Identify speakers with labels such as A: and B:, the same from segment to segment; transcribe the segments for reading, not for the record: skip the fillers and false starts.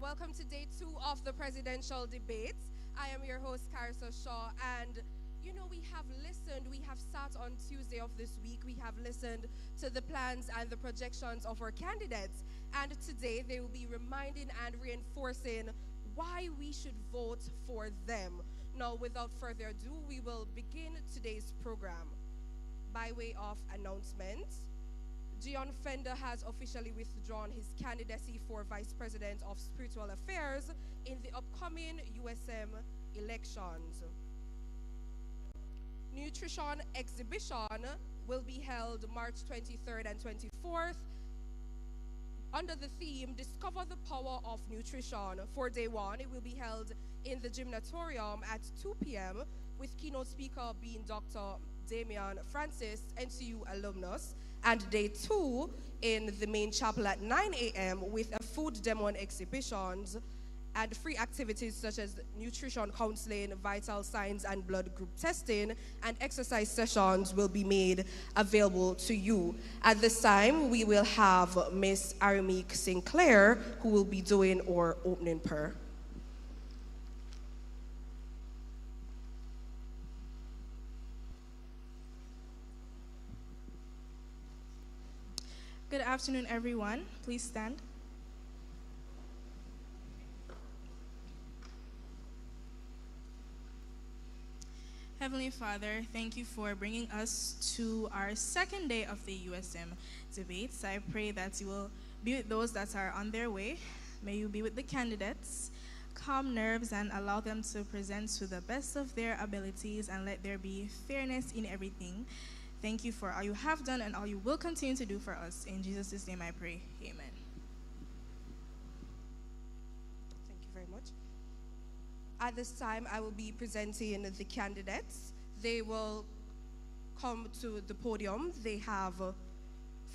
A: welcome to day 2 of the presidential debates. I am your host, Carissa Shaw, and we have listened, we have sat on Tuesday of this week, we have listened to the plans and the projections of our candidates, and today they will be reminding and reinforcing why we should vote for them. Now, without further ado, we will begin today's program. By way of announcement, Gion Fender has officially withdrawn his candidacy for Vice President of Spiritual Affairs in the upcoming USM elections. Nutrition exhibition will be held March 23rd and 24th under the theme Discover the Power of Nutrition. For day 1, it will be held in the gymnatorium at 2 p.m. with keynote speaker being Dr. Damian Francis, NCU alumnus, and day 2 in the main chapel at 9 a.m. with a food demo and exhibitions and free activities such as nutrition counseling, vital signs and blood group testing, and exercise sessions will be made available to you. At this time, we will have Miss Aramik Sinclair, who will be doing our opening prayer.
B: Good afternoon, everyone. Please stand. Heavenly Father, thank you for bringing us to our second day of the USM debates. I pray that you will be with those that are on their way. May you be with the candidates, calm nerves, and allow them to present to the best of their abilities, and let there be fairness in everything. Thank you for all you have done and all you will continue to do for us. In Jesus' name I pray. Amen.
A: Thank you very much. At this time, I will be presenting the candidates. They will come to the podium. They have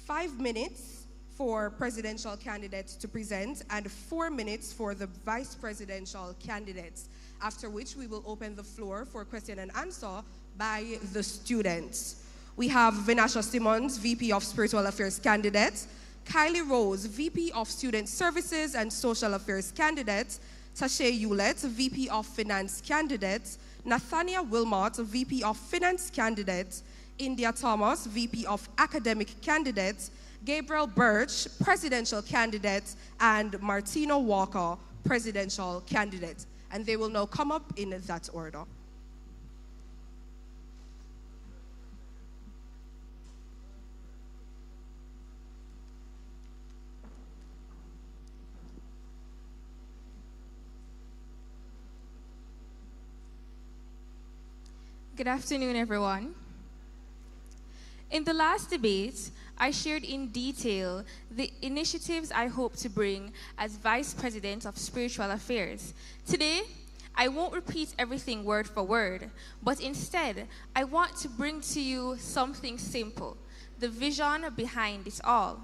A: 5 minutes for presidential candidates to present and 4 minutes for the vice presidential candidates, after which we will open the floor for question and answer by the students. We have Vinasha Simmons, VP of Spiritual Affairs candidate, Kylie Rose, VP of Student Services and Social Affairs candidate, Tache Ullet, VP of Finance candidate, Nathania Wilmouth, VP of Finance candidate, India Thomas, VP of Academic candidate, Gabriel Burch, presidential candidate, and Martino Walker, presidential candidate. And they will now come up in that order.
C: Good afternoon, everyone. In the last debate, I shared in detail the initiatives I hope to bring as Vice President of Spiritual Affairs. Today, I won't repeat everything word for word, but instead, I want to bring to you something simple, the vision behind it all.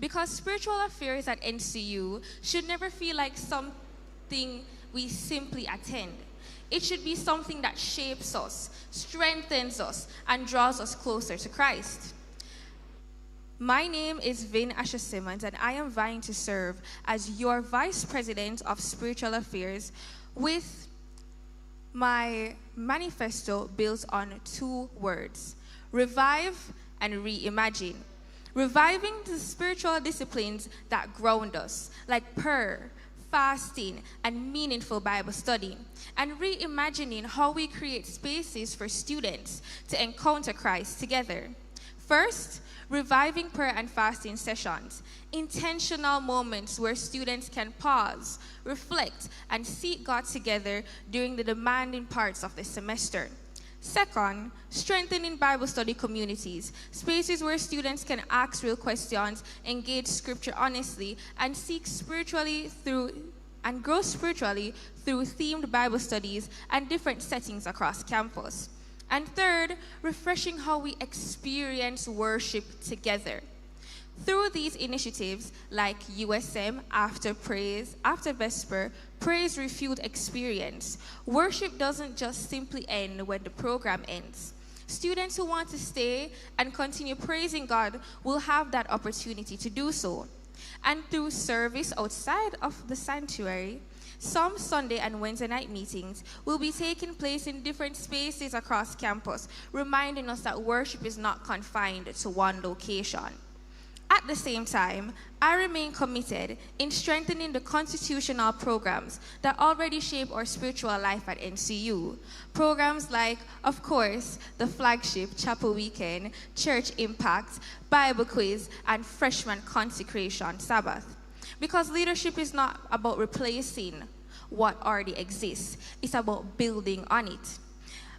C: Because spiritual affairs at NCU should never feel like something we simply attend. It should be something that shapes us, strengthens us, and draws us closer to Christ. My name is Vin Asha Simmons, and I am vying to serve as your Vice President of Spiritual Affairs with my manifesto built on 2 words, revive and reimagine. Reviving the spiritual disciplines that ground us, like prayer, fasting, and meaningful Bible study, and reimagining how we create spaces for students to encounter Christ together. First, reviving prayer and fasting sessions, intentional moments where students can pause, reflect, and seek God together during the demanding parts of the semester. Second, strengthening Bible study communities, spaces where students can ask real questions, engage scripture honestly, and grow spiritually through themed Bible studies and different settings across campus. And third, refreshing how we experience worship together. Through these initiatives like USM, After Vesper, Praise Refueled Experience, worship doesn't just simply end when the program ends. Students who want to stay and continue praising God will have that opportunity to do so. And through service outside of the sanctuary, some Sunday and Wednesday night meetings will be taking place in different spaces across campus, reminding us that worship is not confined to one location. At the same time, I remain committed in strengthening the constitutional programs that already shape our spiritual life at NCU. Programs like, of course, the flagship Chapel Weekend, Church Impact, Bible Quiz, and Freshman Consecration Sabbath. Because leadership is not about replacing what already exists, it's about building on it.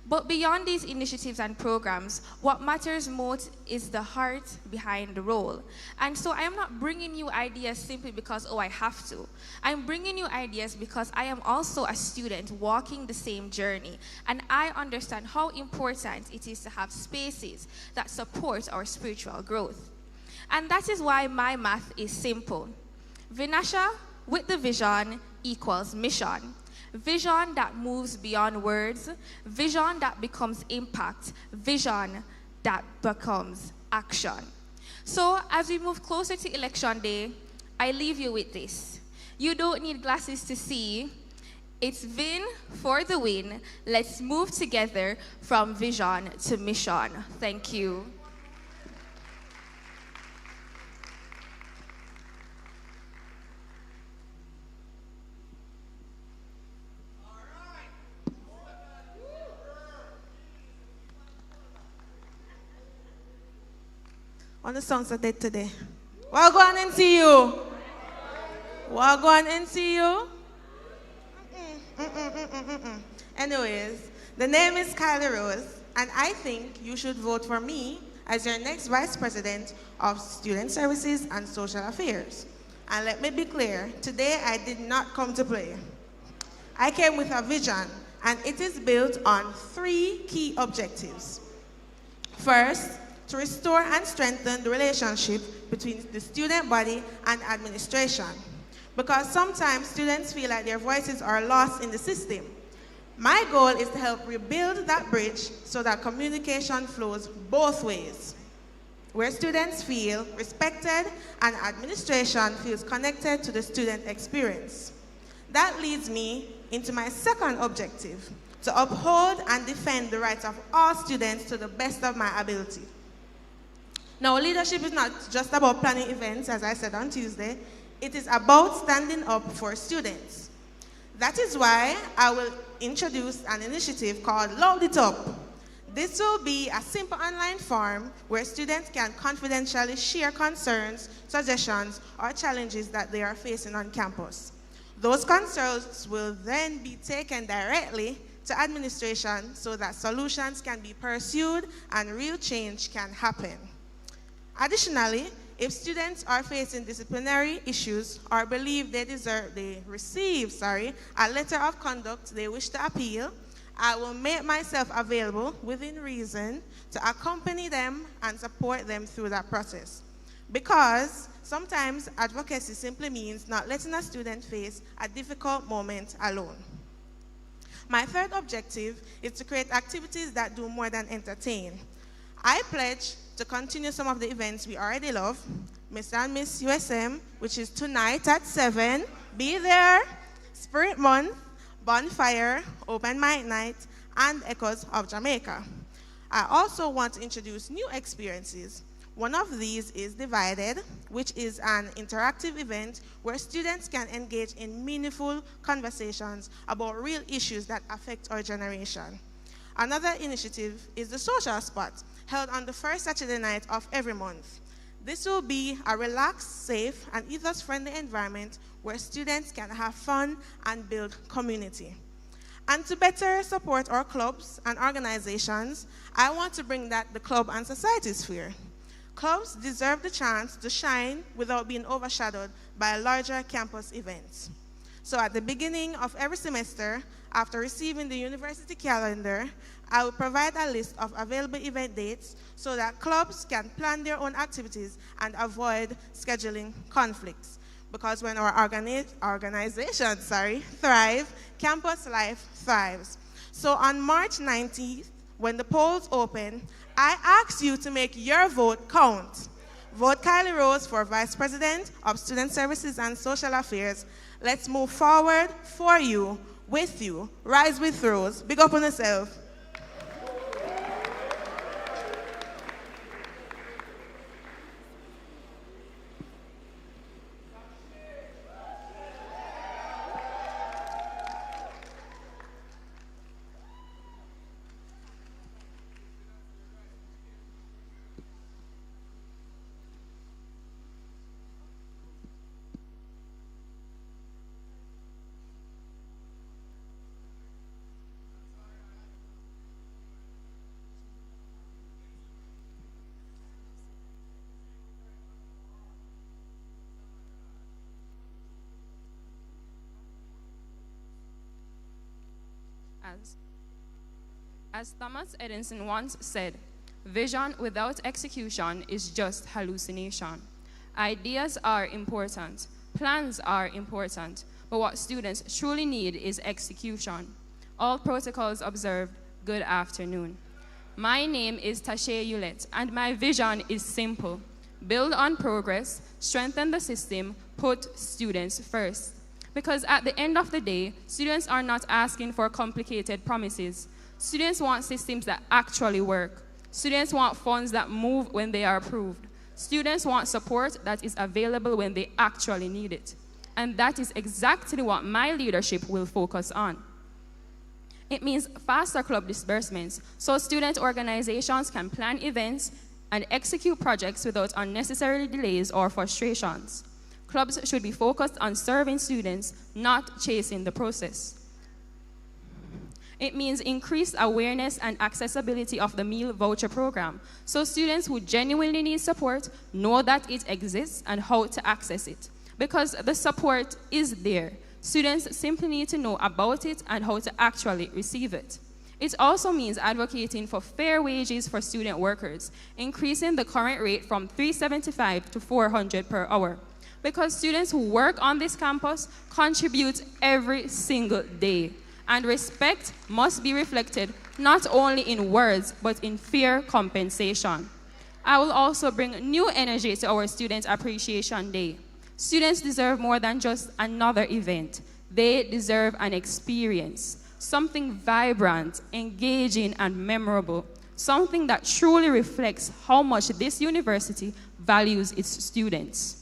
C: But beyond these initiatives and programs, what matters most is the heart behind the role. And so I am not bringing you ideas simply because, oh, I have to. I'm bringing you ideas because I am also a student walking the same journey. And I understand how important it is to have spaces that support our spiritual growth. And that is why my math is simple. Vinasha with the vision equals mission. Vision that moves beyond words, vision that becomes impact, vision that becomes action. So as we move closer to election day, I leave you with this. You don't need glasses to see. It's Vin for the win. Let's move together from vision to mission. Thank you.
D: On the songs that did today. Well, go on and see you. Well, go on and see you. Anyways, the name is Kylie Rose, and I think you should vote for me as your next Vice President of Student Services and Social Affairs. And let me be clear, today I did not come to play. I came with a vision, and it is built on 3 key objectives. First, to restore and strengthen the relationship between the student body and administration. Because sometimes students feel like their voices are lost in the system. My goal is to help rebuild that bridge so that communication flows both ways, where students feel respected and administration feels connected to the student experience. That leads me into my second objective, to uphold and defend the rights of all students to the best of my ability. Now, leadership is not just about planning events, as I said on Tuesday. It is about standing up for students. That is why I will introduce an initiative called Loud It Up. This will be a simple online form where students can confidentially share concerns, suggestions, or challenges that they are facing on campus. Those concerns will then be taken directly to administration so that solutions can be pursued and real change can happen. Additionally, if students are facing disciplinary issues or believe they receive a letter of conduct they wish to appeal, I will make myself available within reason to accompany them and support them through that process. Because sometimes advocacy simply means not letting a student face a difficult moment alone. My third objective is to create activities that do more than entertain. I pledge to continue some of the events we already love. Mr. and Miss USM, which is tonight at 7. Be there. Spirit Month, Bonfire, Open Mic Night, and Echoes of Jamaica. I also want to introduce new experiences. One of these is Divided, which is an interactive event where students can engage in meaningful conversations about real issues that affect our generation. Another initiative is the Social Spot, held on the first Saturday night of every month. This will be a relaxed, safe, and ethos-friendly environment where students can have fun and build community. And to better support our clubs and organizations, I want to bring that the club and society sphere. Clubs deserve the chance to shine without being overshadowed by larger campus events. So at the beginning of every semester, after receiving the university calendar, I will provide a list of available event dates so that clubs can plan their own activities and avoid scheduling conflicts. Because when our organizations thrive, campus life thrives. So on March 19th, when the polls open, I ask you to make your vote count. Vote Kylie Rose for Vice President of Student Services and Social Affairs. Let's move forward for you, with you. Rise with Rose. Big up on yourself.
C: As Thomas Edison once said, vision without execution is just hallucination. Ideas are important, plans are important, but what students truly need is execution. All protocols observed, good afternoon. My name is Tache Ullet, and my vision is simple. Build on progress, strengthen the system, put students first. Because at the end of the day, students are not asking for complicated promises. Students want systems that actually work. Students want funds that move when they are approved. Students want support that is available when they actually need it. And that is exactly what my leadership will focus on. It means faster club disbursements, so student organizations can plan events and execute projects without unnecessary delays or frustrations. Clubs should be focused on serving students, not chasing the process. It means increased awareness and accessibility of the meal voucher program, so students who genuinely need support know that it exists and how to access it. Because the support is there. Students simply need to know about it and how to actually receive it. It also means advocating for fair wages for student workers, increasing the current rate from $375 to $400 per hour. Because students who work on this campus contribute every single day. And respect must be reflected not only in words, but in fair compensation. I will also bring new energy to our Student Appreciation Day. Students deserve more than just another event. They deserve an experience, something vibrant, engaging, and memorable, something that truly reflects how much this university values its students.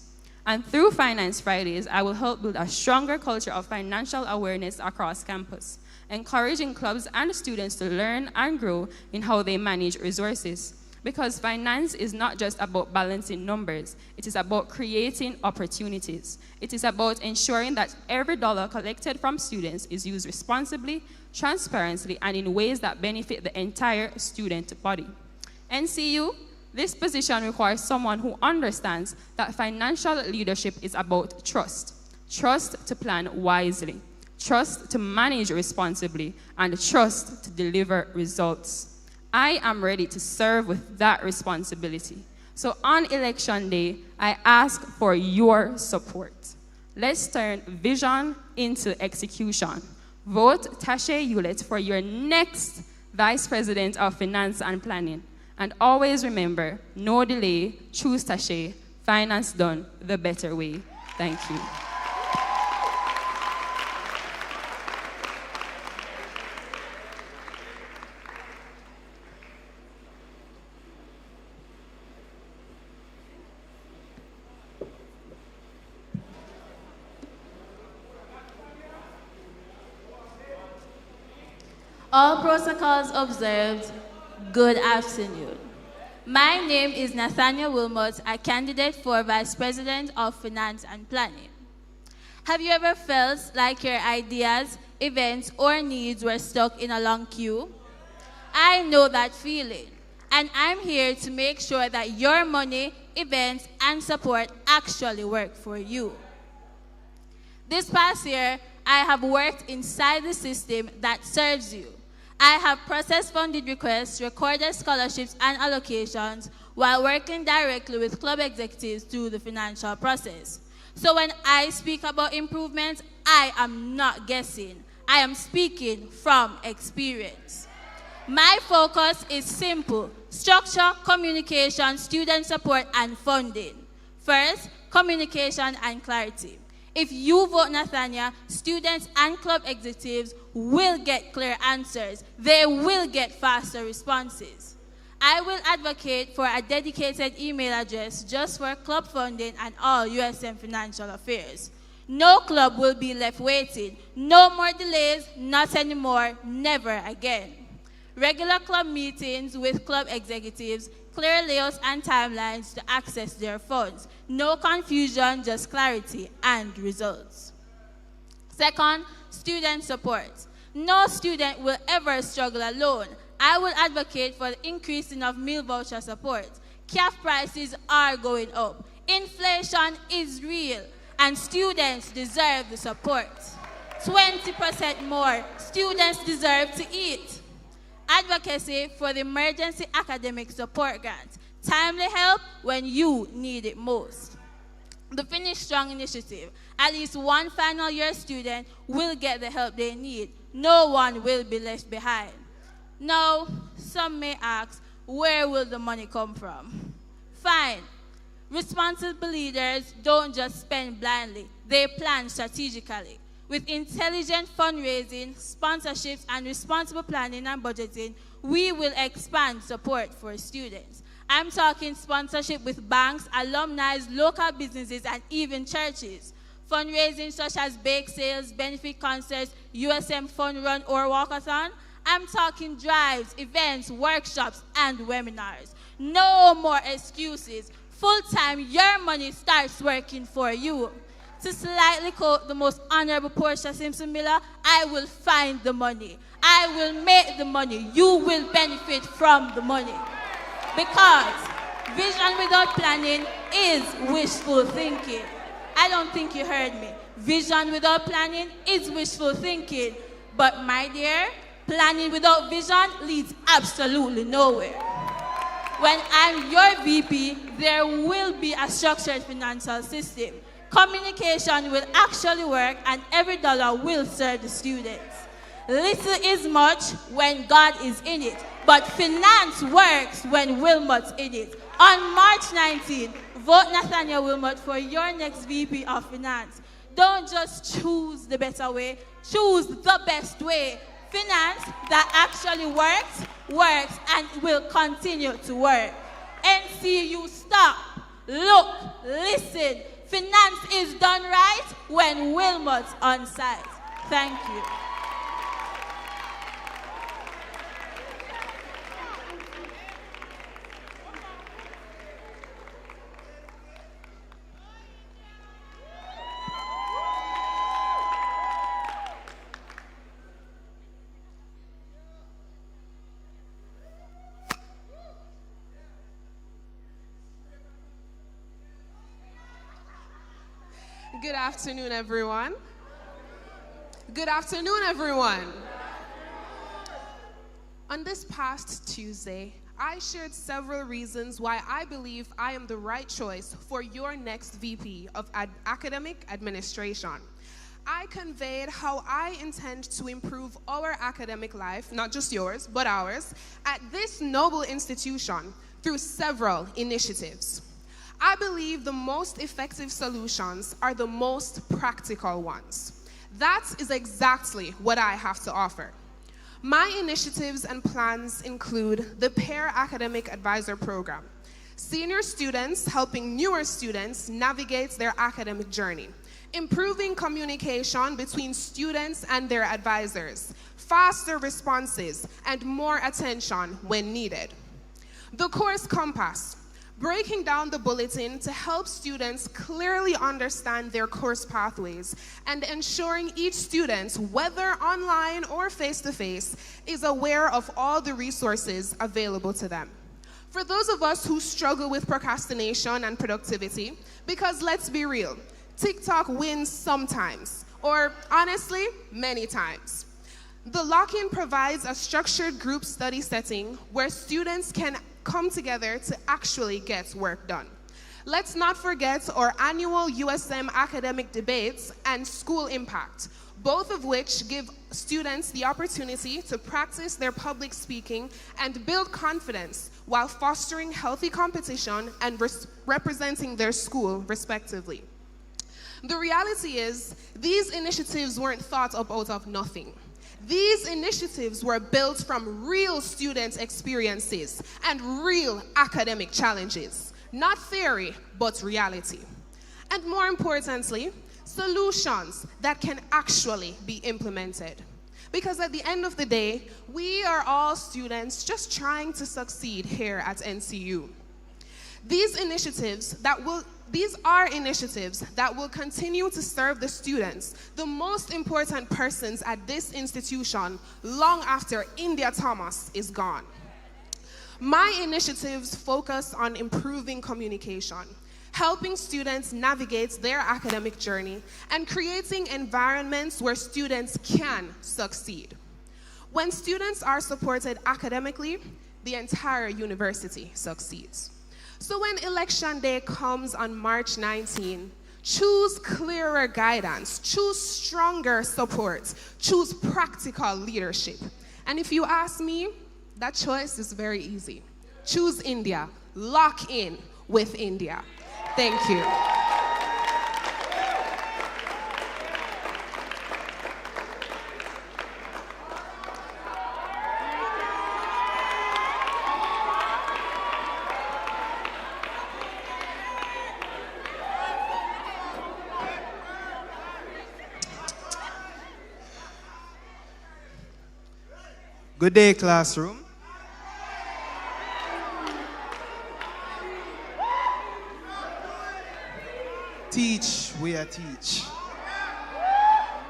C: And through Finance Fridays, I will help build a stronger culture of financial awareness across campus, encouraging clubs and students to learn and grow in how they manage resources. Because finance is not just about balancing numbers, it is about creating opportunities. It is about ensuring that every dollar collected from students is used responsibly, transparently, and in ways that benefit the entire student body. NCU, this position requires someone who understands that financial leadership is about trust. Trust to plan wisely, trust to manage responsibly, and trust to deliver results. I am ready to serve with that responsibility. So on election day, I ask for your support. Let's turn vision into execution. Vote Tache Ullet for your next Vice President of Finance and Planning. And always remember, no delay, choose Tache, finance done the better way. Thank you.
E: All protocols observed, good afternoon. My name is Nathaniel Wilmouth, a candidate for Vice President of Finance and Planning. Have you ever felt like your ideas, events, or needs were stuck in a long queue? I know that feeling, and I'm here to make sure that your money, events, and support actually work for you. This past year, I have worked inside the system that serves you. I have processed funded requests, recorded scholarships and allocations while working directly with club executives through the financial process. So when I speak about improvements, I am not guessing. I am speaking from experience. My focus is simple: structure, communication, student support, and funding. First, communication and clarity. If you vote Nathania, students and club executives will get clear answers. They will get faster responses. I will advocate for a dedicated email address just for club funding and all USM financial affairs. No club will be left waiting. No more delays, not anymore, never again. Regular club meetings with club executives, clear layouts and timelines to access their funds. No confusion, just clarity and results. Second, student support. No student will ever struggle alone. I will advocate for the increasing of meal voucher support. CAF prices are going up. Inflation is real, and students deserve the support. 20% more. Students deserve to eat. Advocacy for the emergency academic support grant. Timely help when you need it most. The Finish Strong initiative. At least one final year student will get the help they need. No one will be left behind. Now, some may ask, where will the money come from? Fine. Responsible leaders don't just spend blindly. They plan strategically. With intelligent fundraising, sponsorships, and responsible planning and budgeting, we will expand support for students. I'm talking sponsorship with banks, alumni, local businesses, and even churches. Fundraising such as bake sales, benefit concerts, USM fund run, or walkathon. I'm talking drives, events, workshops, and webinars. No more excuses. Full-time, your money starts working for you. To slightly quote the most honorable Portia Simpson Miller, I will find the money. I will make the money. You will benefit from the money. Because vision without planning is wishful thinking. I don't think you heard me. Vision without planning is wishful thinking. But my dear, planning without vision leads absolutely nowhere. When I'm your VP, there will be a structured financial system. Communication will actually work, and every dollar will serve the students. Little is much when God is in it, but finance works when Wilmot's in it. On March 19th, vote Nathaniel Wilmot for your next VP of Finance. Don't just choose the better way, choose the best way. Finance that actually works, and will continue to work. NCU, stop, look, listen. Finance is done right when Wilmot's on site. Thank you.
F: Good afternoon, everyone. Good afternoon, everyone. On this past Tuesday, I shared several reasons why I believe I am the right choice for your next VP of Academic Administration. I conveyed how I intend to improve our academic life, not just yours, but ours, at this noble institution through several initiatives. I believe the most effective solutions are the most practical ones. That is exactly what I have to offer. My initiatives and plans include the Peer Academic Advisor Program, senior students helping newer students navigate their academic journey, improving communication between students and their advisors, faster responses, and more attention when needed. The Course Compass, breaking down the bulletin to help students clearly understand their course pathways and ensuring each student, whether online or face-to-face, is aware of all the resources available to them. For those of us who struggle with procrastination and productivity, because let's be real, TikTok wins sometimes, or honestly, many times. The lock-in provides a structured group study setting where students can come together to actually get work done. Let's not forget our annual USM academic debates and school impact, both of which give students the opportunity to practice their public speaking and build confidence while fostering healthy competition and representing their school respectively. The reality is, these initiatives weren't thought up out of nothing. These initiatives were built from real student experiences and real academic challenges. Not theory, but reality. And more importantly, solutions that can actually be implemented. Because at the end of the day, we are all students just trying to succeed here at NCU. These are initiatives that will continue to serve the students, the most important persons at this institution, long after India Thomas is gone. My initiatives focus on improving communication, helping students navigate their academic journey, and creating environments where students can succeed. When students are supported academically, the entire university succeeds. So when election day comes on March 19, choose clearer guidance, choose stronger support, choose practical leadership. And if you ask me, that choice is very easy. Choose India. Lock in with India. Thank you.
G: Good day, classroom. Teach, we are teach.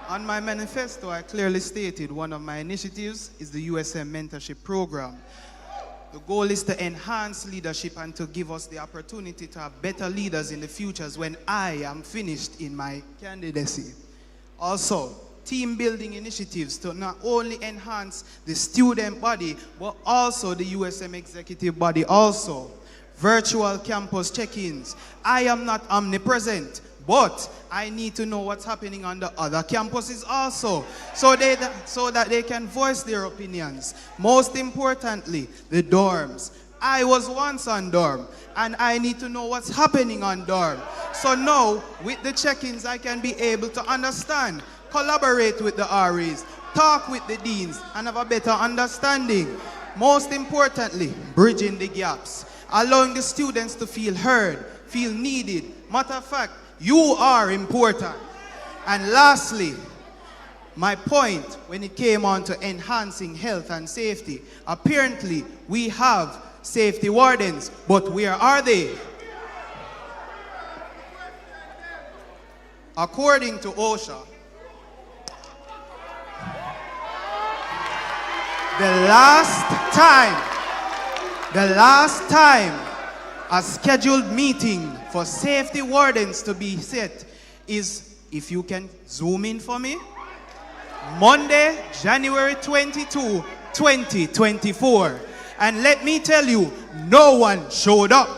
G: On my manifesto, I clearly stated one of my initiatives is the USM mentorship program. The goal is to enhance leadership and to give us the opportunity to have better leaders in the futures when I am finished in my candidacy. Also, team building initiatives to not only enhance the student body, but also the USM executive body also. Virtual campus check-ins. I am not omnipresent, but I need to know what's happening on the other campuses also, so that they can voice their opinions. Most importantly, the dorms. I was once on dorm, and I need to know what's happening on dorm. So now, with the check-ins, I can be able to understand, collaborate with the RAs, talk with the deans, and have a better understanding. Most importantly, bridging the gaps, allowing the students to feel heard, feel needed. Matter of fact, you are important. And lastly, my point when it came on to enhancing health and safety, apparently we have safety wardens, but where are they? According to OSHA, the last time a scheduled meeting for safety wardens to be set is, if you can zoom in for me, Monday, January 22, 2024. And let me tell you, no one showed up.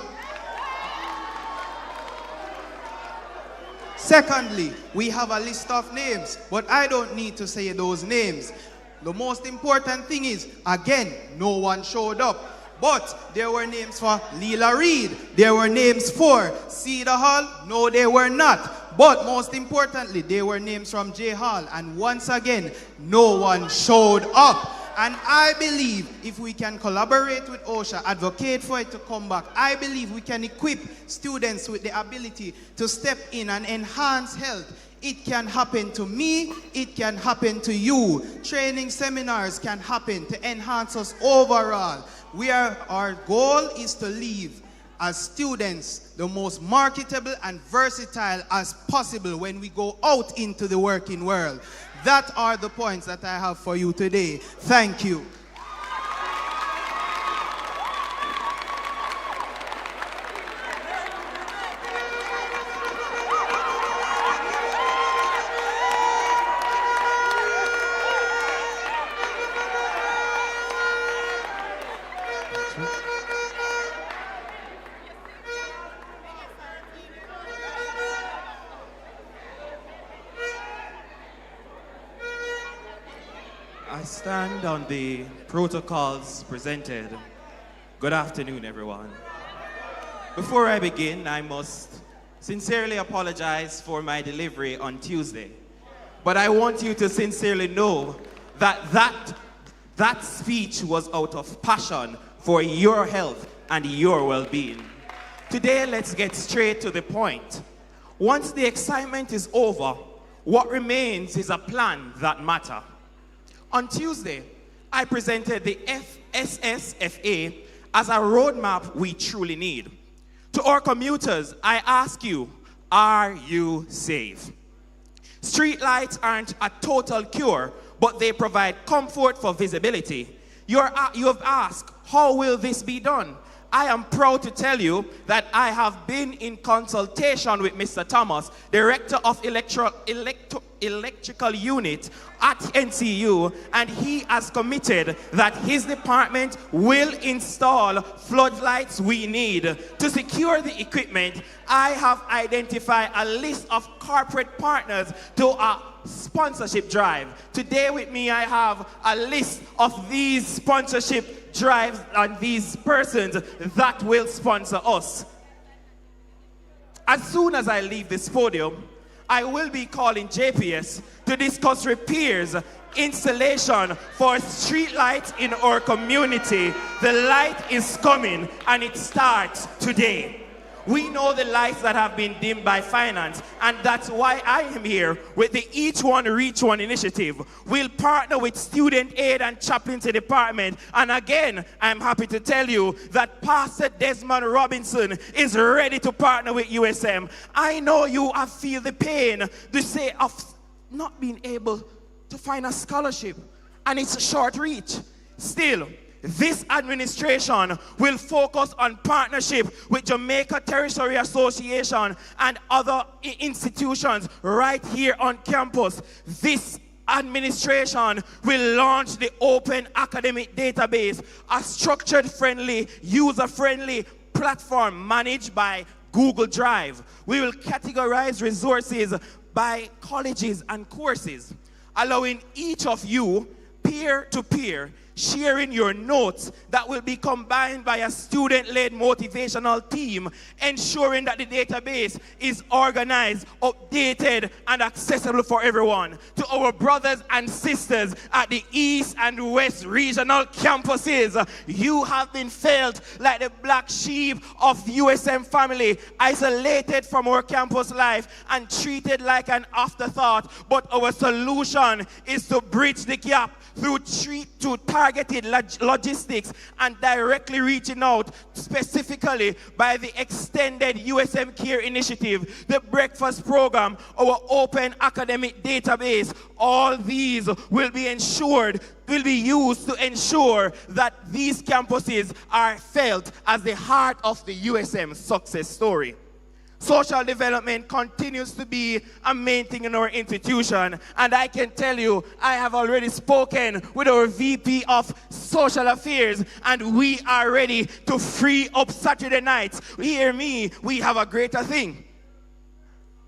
G: Secondly, we have a list of names, but I don't need to say those names. The most important thing is, again, no one showed up. But there were names for Leela Reed. There were names for Cedar Hall. No, they were not. But most importantly, there were names from J Hall. And once again, no one showed up. And I believe if we can collaborate with OSHA, advocate for it to come back, I believe we can equip students with the ability to step in and enhance health. It can happen to me, it can happen to you. Training seminars can happen to enhance us overall. Our goal is to leave as students the most marketable and versatile as possible when we go out into the working world. That are the points that I have for you today. Thank you.
H: stand on the protocols presented. Good afternoon, everyone. Before I begin, I must sincerely apologize for my delivery on Tuesday. But I want you to sincerely know that speech was out of passion for your health and your well-being. Today, let's get straight to the point. Once the excitement is over, what remains is a plan that matters. On Tuesday, I presented the SSFA as a roadmap we truly need. To our commuters, I ask you, are you safe? Street lights aren't a total cure, but they provide comfort for visibility. You have asked, how will this be done? I am proud to tell you that I have been in consultation with Mr. Thomas, Director of Electrical Unit at NCU, and he has committed that his department will install floodlights we need. To secure the equipment, I have identified a list of corporate partners to a sponsorship drive. Today with me, I have a list of these sponsorship drives and these persons that will sponsor us. As soon as I leave this podium, I will be calling JPS to discuss repairs, installation for street lights in our community. The light is coming and it starts today. We know the lights that have been dimmed by finance, and that's why I am here with the Each One Reach One initiative. We'll partner with Student Aid and Chaplaincy Department, and again, I'm happy to tell you that Pastor Desmond Robinson is ready to partner with USM. I know you have feel the pain, the say of not being able to find a scholarship, and it's a short reach. Still, this administration will focus on partnership with Jamaica Territory Association and other institutions right here on campus. This administration will launch the Open Academic Database, a structured, friendly, user-friendly platform managed by Google Drive. We will categorize resources by colleges and courses, allowing each of you peer-to-peer sharing your notes that will be combined by a student-led motivational team, ensuring that the database is organized, updated, and accessible for everyone. To our brothers and sisters at the East and West regional campuses, you have been felt like the black sheep of the USM family, isolated from our campus life and treated like an afterthought. But our solution is to bridge the gap through targeted logistics and directly reaching out specifically by the extended USM Care Initiative, the breakfast program, our open academic database. All these will be used to ensure that these campuses are felt as the heart of the USM success story. Social development continues to be a main thing in our institution, and I can tell you, I have already spoken with our VP of Social Affairs, and we are ready to free up Saturday nights. Hear me, we have a greater thing.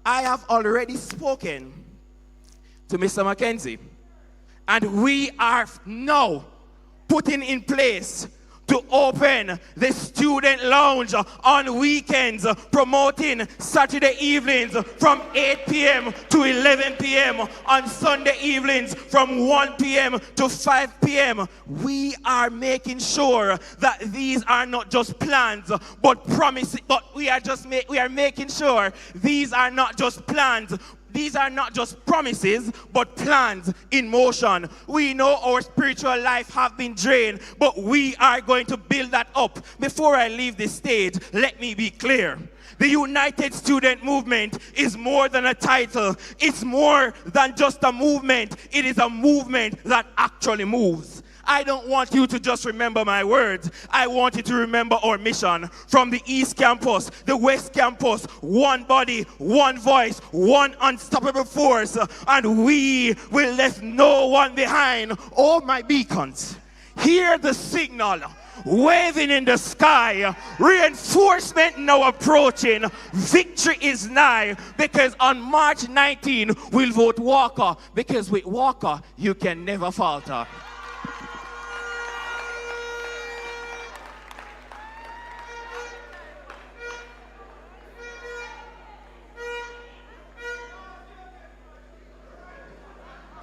H: I have already spoken to Mr. Mackenzie, and we are now putting in place to open the student lounge on weekends, promoting Saturday evenings from 8 p.m. to 11 p.m. on Sunday evenings from 1 p.m. to 5 p.m. We are making sure that these are not just plans, but promises. But we are making sure these are not just plans. These are not just promises, but plans in motion. We know our spiritual life have been drained, but we are going to build that up. Before I leave this stage, let me be clear. The United Student Movement is more than a title. It's more than just a movement. It is a movement that actually moves. I don't want you to just remember my words. I want you to remember our mission. From the East Campus, the West Campus, one body, one voice, one unstoppable force, and we will leave no one behind. Oh, my beacons, hear the signal waving in the sky. Reinforcement now approaching. Victory is nigh, because on March 19 we'll vote Walker, because with Walker you can never falter.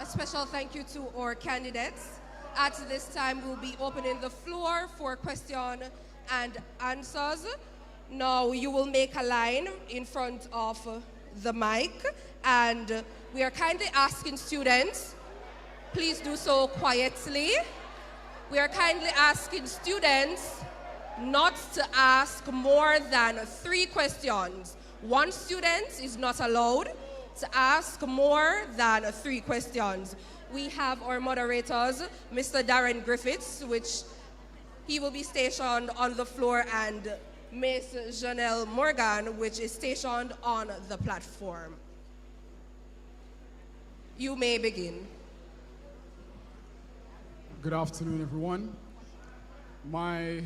A: special thank you to our candidates. At this time, we'll be opening the floor for question and answers. Now, you will make a line in front of the mic, and we are kindly asking students, please do so quietly. We are kindly asking students not to ask more than 3 questions. One student is not allowed to ask more than 3 questions. We have our moderators, Mr. Darren Griffiths, which he will be stationed on the floor, and Miss Janelle Morgan, which is stationed on the platform. You may begin.
I: Good afternoon, everyone. My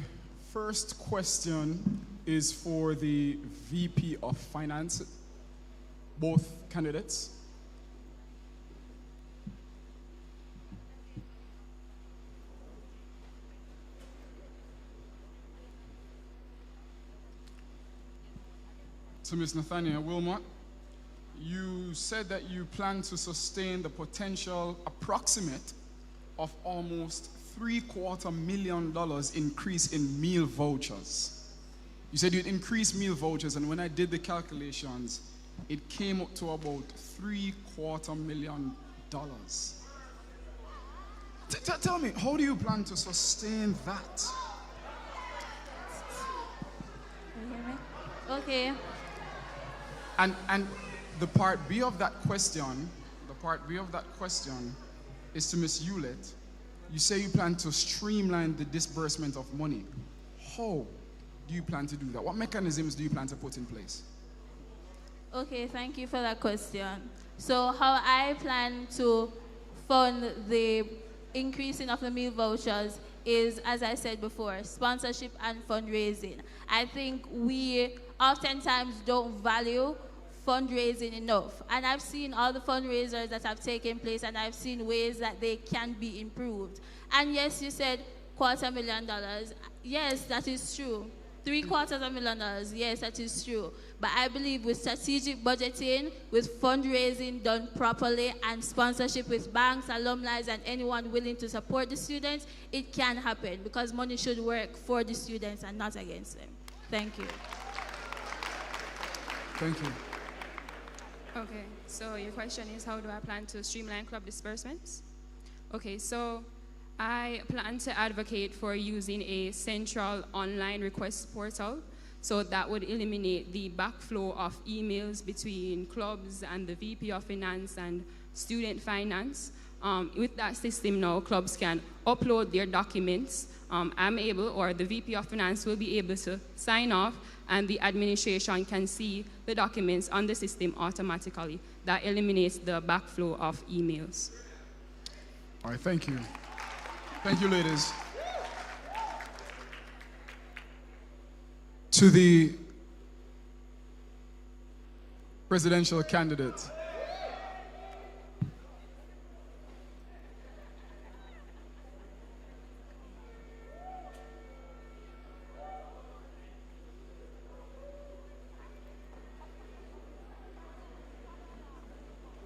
I: first question is for the VP of Finance, both candidates. To Ms. Nathaniel Wilmot, you said that you plan to sustain the potential approximate of almost $750,000 increase in meal vouchers. You said you'd increase meal vouchers, and when I did the calculations, it came up to about $750,000. Tell me, how do you plan to sustain that?
E: Can you hear me? Okay.
I: And the part B of that question, is to Ms. Ullet. You say you plan to streamline the disbursement of money. How do you plan to do that? What mechanisms do you plan to put in place?
E: Okay, thank you for that question. So how I plan to fund the increasing of the meal vouchers is, as I said before, sponsorship and fundraising. I think we oftentimes don't value fundraising enough. And I've seen all the fundraisers that have taken place, and I've seen ways that they can be improved. And yes, you said $250,000. Yes, that is true. $750,000, yes, that is true. But I believe with strategic budgeting, with fundraising done properly, and sponsorship with banks, alumni, and anyone willing to support the students, it can happen, because money should work for the students and not against them. Thank you.
I: Thank you.
J: Okay, so your question is, how do I plan to streamline club disbursements? Okay, so I plan to advocate for using a central online request portal, so that would eliminate the backflow of emails between clubs and the VP of Finance and Student Finance. With that system now, clubs can upload their documents. I'm able, or the VP of Finance will be able to sign off, and the administration can see the documents on the system automatically. That eliminates the backflow of emails.
I: All right, thank you. Thank you, ladies. To the presidential candidate.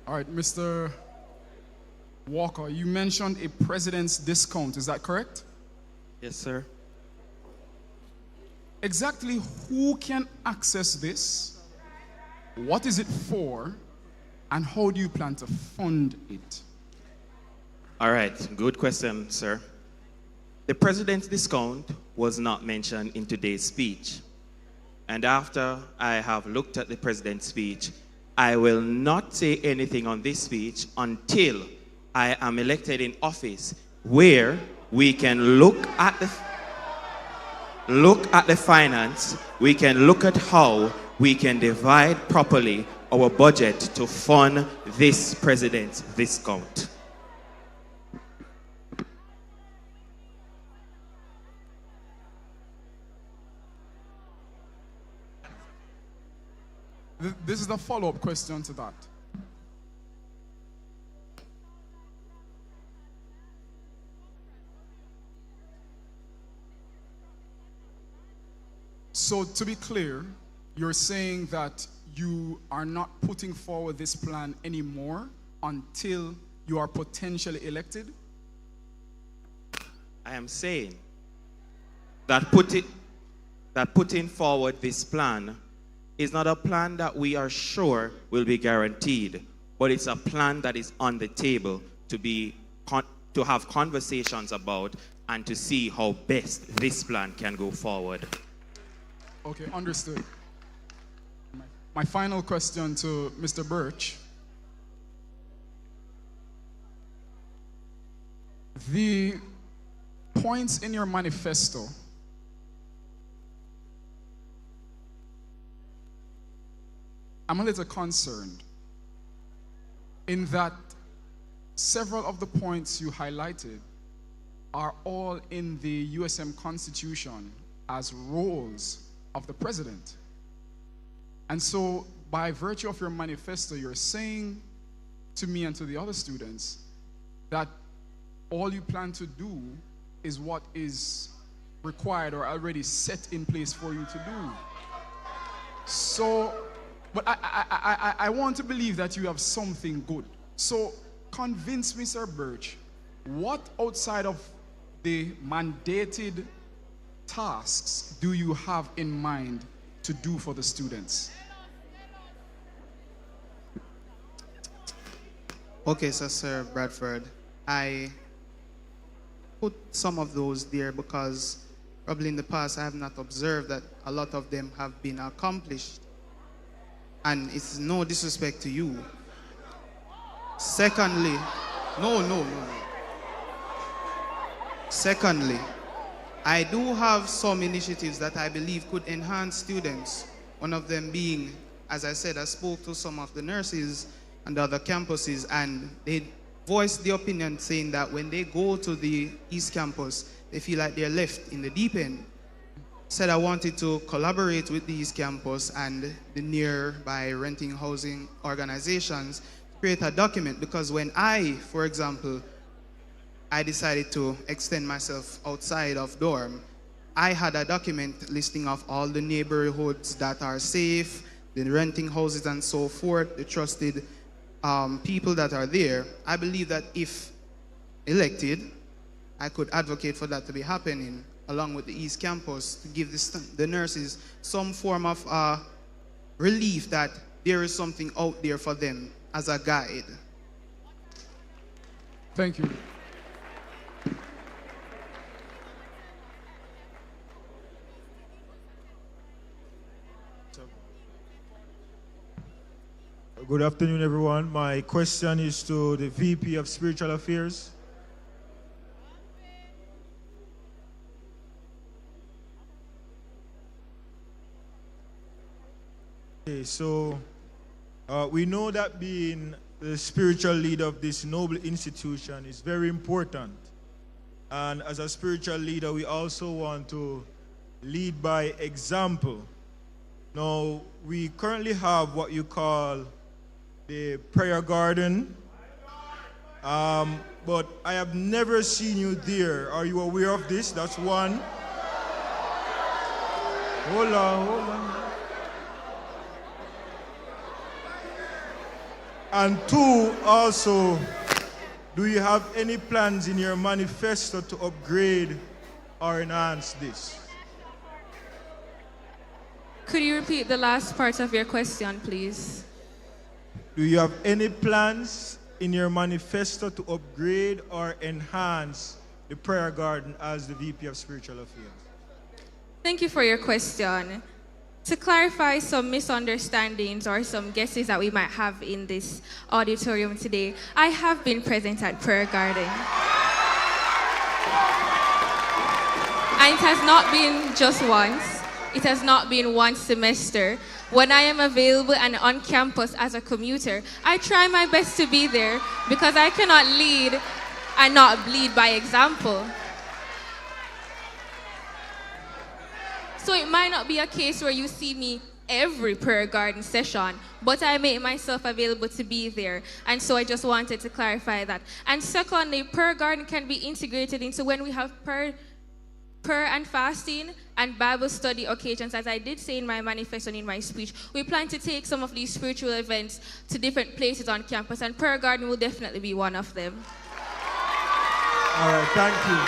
I: All right, Mr. Walker, you mentioned a president's discount, is that correct?
H: Yes, sir.
I: Exactly who can access this? What is it for? And how do you plan to fund it?
H: All right, good question, sir. The president's discount was not mentioned in today's speech. And after I have looked at the president's speech, I will not say anything on this speech until I am elected in office, where we can look at the finance, we can look at how we can divide properly our budget to fund this president's discount.
I: This is the follow-up question to that. So to be clear, you're saying that you are not putting forward this plan anymore until you are potentially elected?
H: I am saying that putting forward this plan is not a plan that we are sure will be guaranteed, but it's a plan that is on the table to have conversations about and to see how best this plan can go forward.
I: Okay, understood. My final question to Mr. Burch. The points in your manifesto I'm a little concerned in that several of the points you highlighted are all in the USM Constitution as roles of the president. And so, by virtue of your manifesto, you're saying to me and to the other students that all you plan to do is what is required or already set in place for you to do. So, but I want to believe that you have something good. So, convince me, Sir Burch, what outside of the mandated tasks do you have in mind to do for the students?
G: Okay, so Sir Bradford, I put some of those there because probably in the past I have not observed that a lot of them have been accomplished. And it's no disrespect to you. Secondly, no. Secondly, I do have some initiatives that I believe could enhance students. One of them being, as I said, I spoke to some of the nurses and the other campuses, and they voiced the opinion saying that when they go to the East Campus, they feel like they're left in the deep end. Said I wanted to collaborate with the East Campus and the nearby renting housing organizations, create a document, because when I, for example, I decided to extend myself outside of dorm, I had a document listing of all the neighborhoods that are safe, the renting houses and so forth, the trusted people that are there. I believe that if elected, I could advocate for that to be happening along with the East Campus to give the nurses some form of relief that there is something out there for them as a guide.
I: Thank you.
K: Good afternoon, everyone. My question is to the VP of Spiritual Affairs. Okay, so we know that being the spiritual leader of this noble institution is very important. And as a spiritual leader, we also want to lead by example. Now, we currently have what you call the prayer garden, but I have never seen you there. Are you aware of this? That's one. Hold on. And two, also, do you have any plans in your manifesto to upgrade or enhance this?
C: Could you repeat the last part of your question, please?
K: Do you have any plans in your manifesto to upgrade or enhance the prayer garden as the VP of Spiritual Affairs?
C: Thank you for your question. To clarify some misunderstandings or some guesses that we might have in this auditorium today, I have been present at Prayer Garden. And it has not been just once. It has not been one semester. When I am available and on campus as a commuter, I try my best to be there because I cannot lead and not lead by example. So it might not be a case where you see me every prayer garden session, but I make myself available to be there. And so I just wanted to clarify that. And secondly, prayer garden can be integrated into when we have prayer prayer and fasting, and Bible study occasions. As I did say in my manifesto and in my speech, we plan to take some of these spiritual events to different places on campus, and Prayer Garden will definitely be one of them.
H: All right, thank you.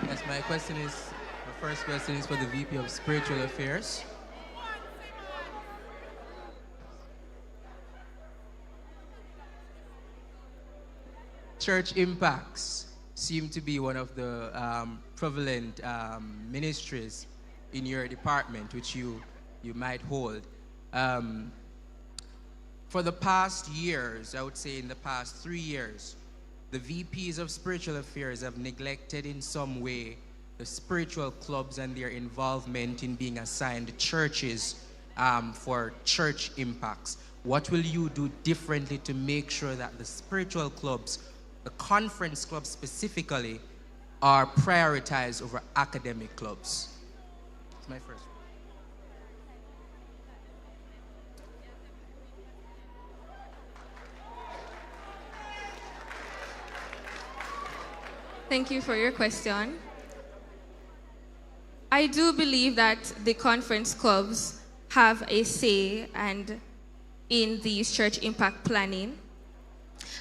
L: Yes, my first question is for the VP of Spiritual Affairs. Church impacts seem to be one of the prevalent ministries in your department, which you might hold. For the past years, I would say in the past 3 years, the VPs of Spiritual Affairs have neglected in some way the spiritual clubs and their involvement in being assigned churches for church impacts. What will you do differently to make sure that the spiritual clubs, the conference clubs specifically, are prioritized over academic clubs? That's my first one.
C: Thank you for your question. I do believe that the conference clubs have a say in these church impact planning,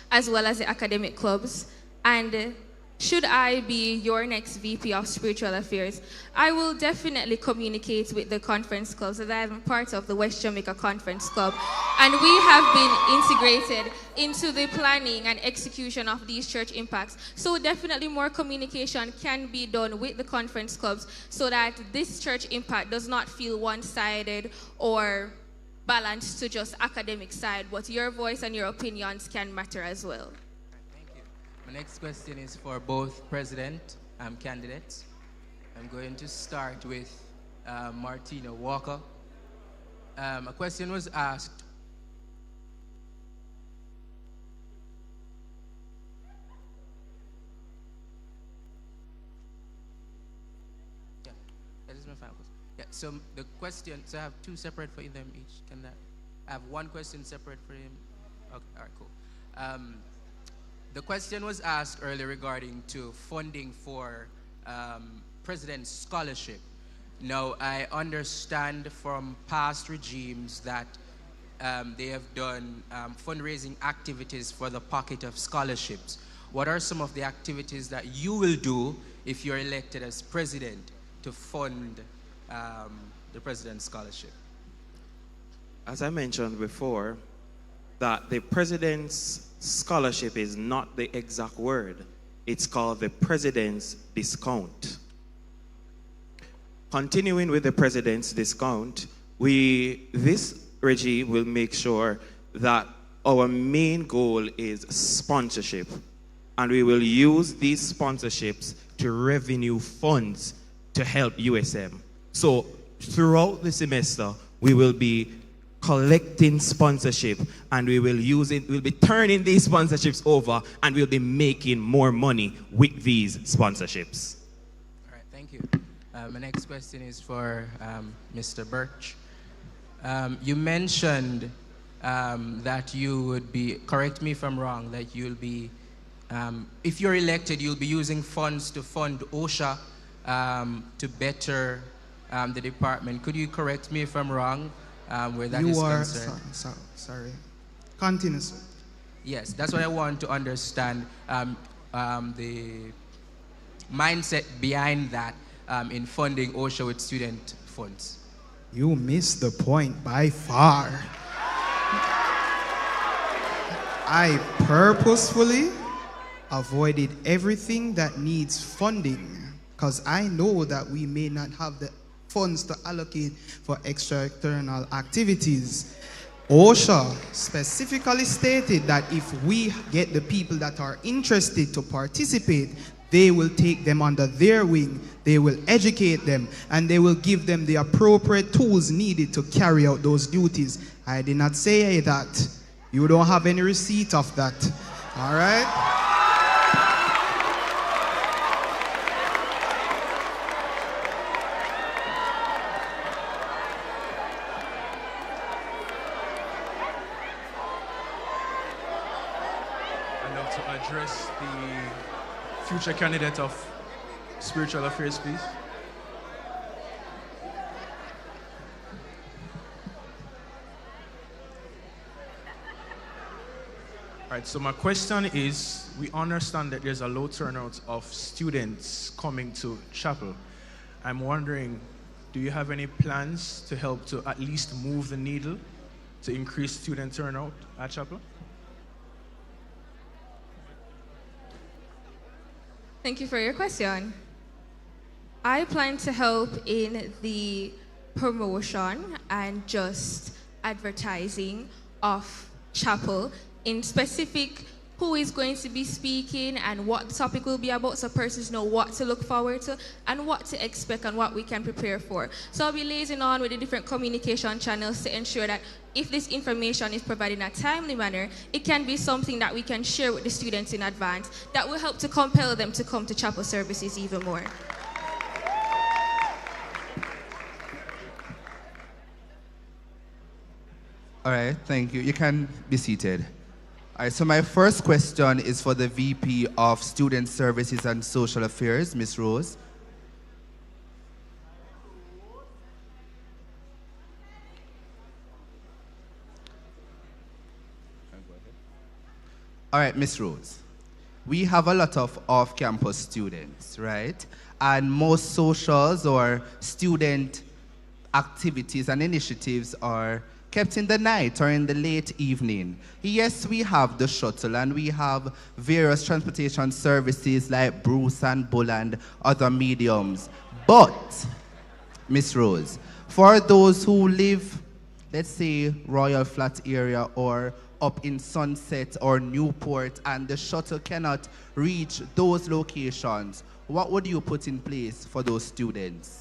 C: as well as the academic clubs. And should I be your next VP of Spiritual Affairs, I will definitely communicate with the conference clubs, as I am part of the West Jamaica Conference Club. And we have been integrated into the planning and execution of these church impacts. So definitely more communication can be done with the conference clubs so that this church impact does not feel one-sided or balanced to just academic side, but your voice and your opinions can matter as well.
L: Thank you. My next question is for both president candidates. I'm going to start with Martina Walker. A question was asked. Yeah, that is my final question. Yeah, so the question, so I have two separate for them each. I have one question separate for him? Okay, all right, cool. The question was asked earlier regarding to funding for President's Scholarship. Now, I understand from past regimes that they have done fundraising activities for the pocket of scholarships. What are some of the activities that you will do if you're elected as president to fund the President's Scholarship?
H: As I mentioned before, that the President's Scholarship is not the exact word. It's called the President's Discount. Continuing with the President's Discount, this regime will make sure that our main goal is sponsorship, and we will use these sponsorships to revenue funds to help USM. So throughout the semester, we will be collecting sponsorship, and we will use it, we'll be turning these sponsorships over, and we'll be making more money with these sponsorships.
L: All right, thank you. My next question is for Mr. Burch. You mentioned that you would be, correct me if I'm wrong, that you'll be, if you're elected, you'll be using funds to fund OSHA to better the department. Could you correct me if I'm wrong? Where that is concerned.
G: Sorry. Continue, sir.
L: Yes, that's what I want to understand, the mindset behind that in funding OSHA with student funds.
G: You missed the point by far. I purposefully avoided everything that needs funding because I know that we may not have the funds to allocate for external activities. OSHA specifically stated that if we get the people that are interested to participate, they will take them under their wing, they will educate them, and they will give them the appropriate tools needed to carry out those duties. I did not say that. You don't have any receipt of that. All right?
I: address the future candidate of spiritual affairs, please? All right, so my question is, we understand that there's a low turnout of students coming to chapel. I'm wondering, do you have any plans to help to at least move the needle to increase student turnout at chapel?
C: Thank you for your question. I plan to help in the promotion and just advertising of chapel, in specific who is going to be speaking and what the topic will be about, so persons know what to look forward to and what to expect and what we can prepare for. So I'll be liaising on with the different communication channels to ensure that if this information is provided in a timely manner, it can be something that we can share with the students in advance that will help to compel them to come to chapel services even more.
M: All right, thank you. You can be seated. All right, so my first question is for the VP of Student Services and Social Affairs, Ms. Rose. All right, Ms. Rose. We have a lot of off-campus students, right? And most socials or student activities and initiatives are kept in the night or in the late evening. Yes, we have the shuttle and we have various transportation services like Bruce and Bull and other mediums. But, Miss Rose, for those who live, let's say, Royal Flat area or up in Sunset or Newport and the shuttle cannot reach those locations, what would you put in place for those students?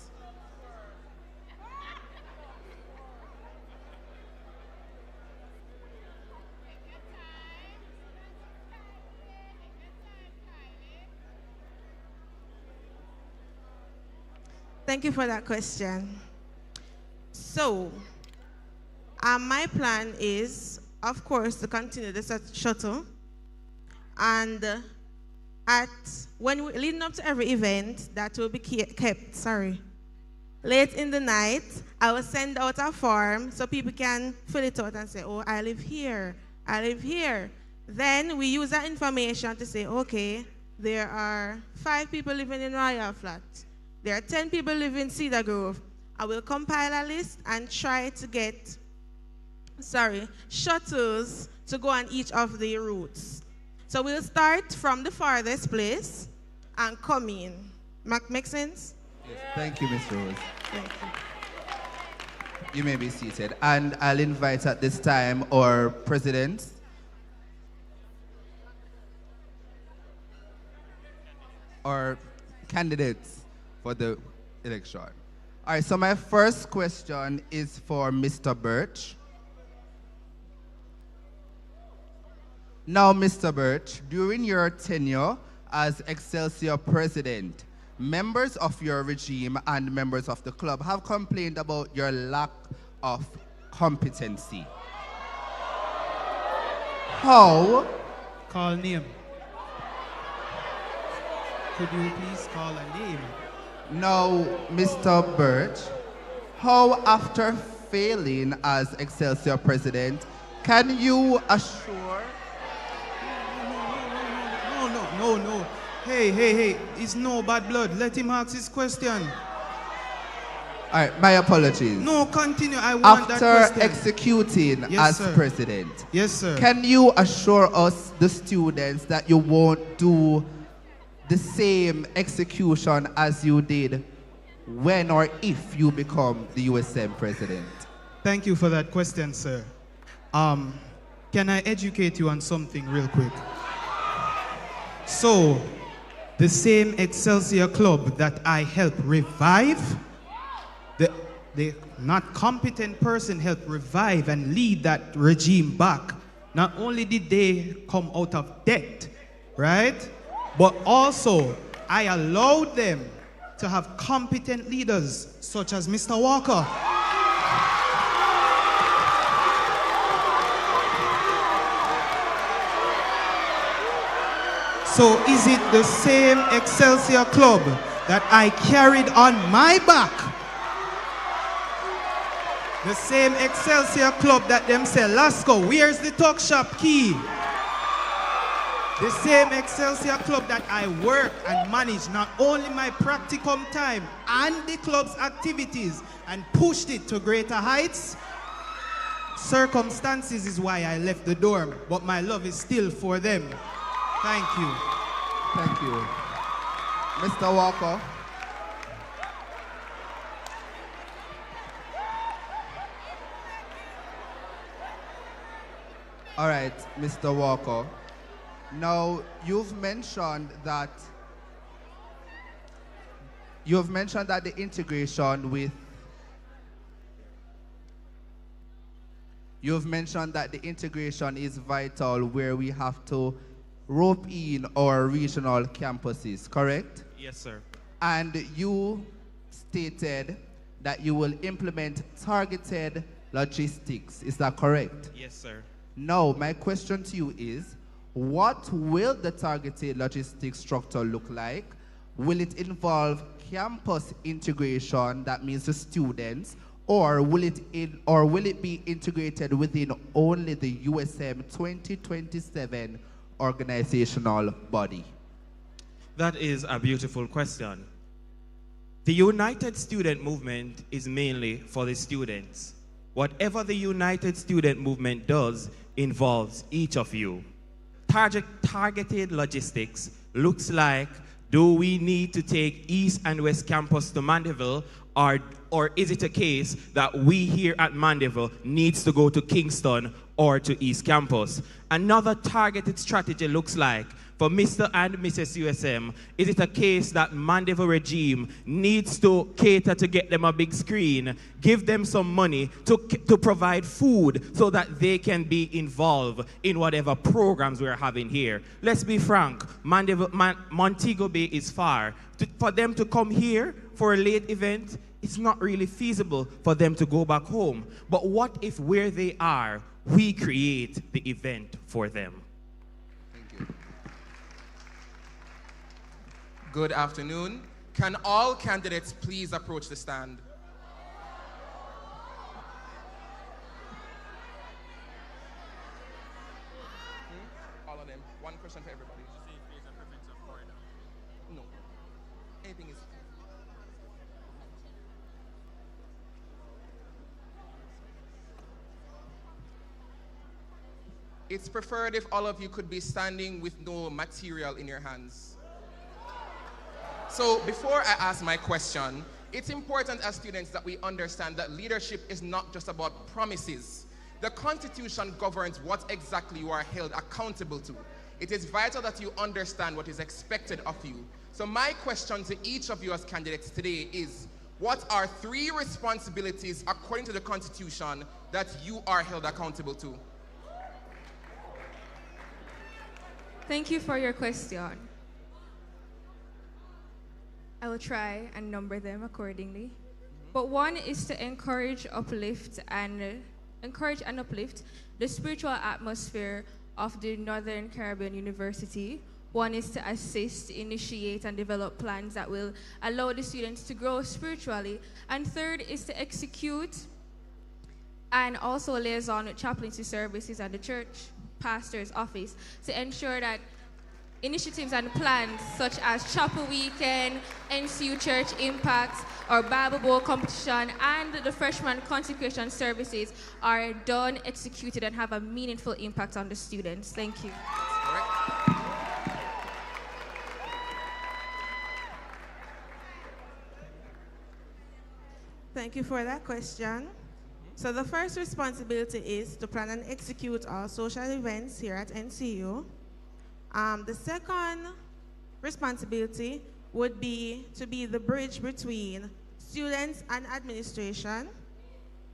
D: Thank you for that question. So, my plan is, of course, to continue the shuttle. And leading up to every event that will be kept, late in the night, I will send out a form so people can fill it out and say, oh, I live here, I live here. Then we use that information to say, okay, there are 5 people living in Royal Flat. There are 10 people living in Cedar Grove. I will compile a list and try to get, shuttles to go on each of the routes. So we'll start from the farthest place and come in. Make sense?
M: Yes, thank you, Ms. Rose.
D: Thank you.
M: You may be seated. And I'll invite at this time our president. Or candidates for the election. All right, so my first question is for Mr. Burch. Now, Mr. Burch, during your tenure as Excelsior president, members of your regime and members of the club have complained about your lack of competency. How?
G: Call name. Could you please call a name?
M: Now, Mr. Burch, how after failing as Excelsior president, can you assure...
G: No. Hey, it's no bad blood. Let him ask his question.
M: All right, my apologies.
G: No, continue. I want that question.
M: After executing as president,
G: yes, sir.
M: Can you assure us, the students, that you won't do the same execution as you did when or if you become the USM president?
G: Thank you for that question, sir. Can I educate you on something real quick? So, the same Excelsior club that I helped revive, the not competent person helped revive and lead that regime back. Not only did they come out of debt, right? But also, I allowed them to have competent leaders such as Mr. Walker. So is it the same Excelsior Club that I carried on my back? The same Excelsior Club that them say, Lasco, where's the talk shop key? The same Excelsior Club that I work and manage not only my practicum time and the club's activities and pushed it to greater heights. Circumstances is why I left the dorm, but my love is still for them. Thank you.
M: Thank you. Mr. Walker. All right, Mr. Walker. Now, you've mentioned that the integration with is vital, where we have to rope in our regional campuses, correct?
H: Yes, sir.
M: And you stated that you will implement targeted logistics. Is that correct?
H: Yes, sir.
M: Now, my question to you is, what will the targeted logistics structure look like? Will it involve campus integration, that means the students, or will it be integrated within only the USM 2027 organizational body?
H: That is a beautiful question. The United Student Movement is mainly for the students. Whatever the United Student Movement does involves each of you. Targeted logistics looks like, do we need to take East and West Campus to Mandeville, or is it a case that we here at Mandeville needs to go to Kingston or to East Campus? Another targeted strategy looks like, for Mr. and Mrs. USM, is it a case that Mandeville regime needs to cater to get them a big screen, give them some money to provide food so that they can be involved in whatever programs we're having here? Let's be frank, Montego Bay is far. For them to come here for a late event, it's not really feasible for them to go back home. But what if where they are, we create the event for them?
N: Good afternoon. Can all candidates please approach the stand? All of them. One question for everybody. No. Anything is... It's preferred if all of you could be standing with no material in your hands. So before I ask my question, it's important as students that we understand that leadership is not just about promises. The Constitution governs what exactly you are held accountable to. It is vital that you understand what is expected of you. So my question to each of you as candidates today is, what are 3 responsibilities according to the Constitution that you are held accountable to?
C: Thank you for your question. I will try and number them accordingly. But one is to encourage and uplift the spiritual atmosphere of the Northern Caribbean University. One is to assist, initiate, and develop plans that will allow the students to grow spiritually. And third is to execute and also liaison with chaplaincy services at the church pastor's office to ensure that initiatives and plans such as Chapel Weekend, NCU Church Impact, or Bible Bowl competition, and the freshman consecration services are done, executed, and have a meaningful impact on the students. Thank you.
D: Thank you for that question. So the first responsibility is to plan and execute all social events here at NCU. The second responsibility would be to be the bridge between students and administration.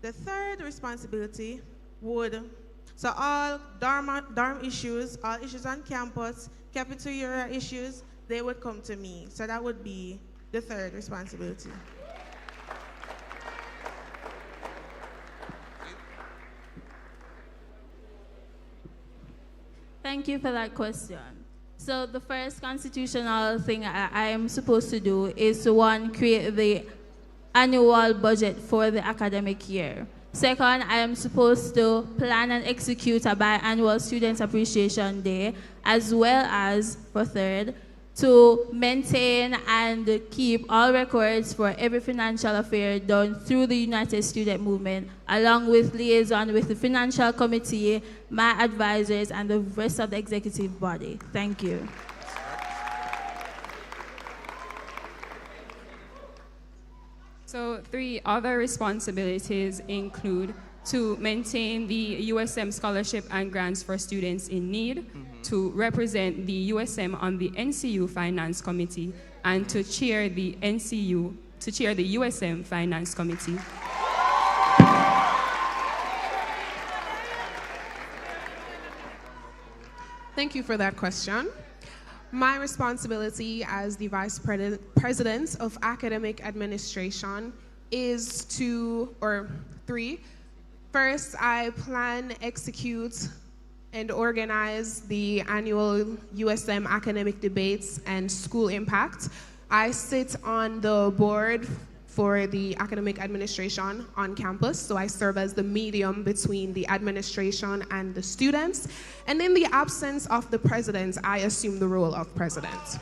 D: The third responsibility so all dorm issues, all issues on campus, cafeteria issues, they would come to me. So that would be the third responsibility.
E: Thank you for that question. So the first constitutional thing I am supposed to do is to, one, create the annual budget for the academic year. Second, I am supposed to plan and execute a biannual Student Appreciation Day, as well as, for third, to maintain and keep all records for every financial affair done through the United Student Movement, along with liaison with the Financial Committee, my advisors, and the rest of the executive body. Thank you.
J: So 3 other responsibilities include to maintain the USM scholarship and grants for students in need, to represent the USM on the NCU Finance Committee, and to chair the USM Finance Committee.
F: Thank you for that question. My responsibility as the Vice President of Academic Administration is three. First, I plan, execute, and organize the annual USM academic debates and school impact. I sit on the board for the academic administration on campus, so I serve as the medium between the administration and the students. And in the absence of the president, I assume the role of president.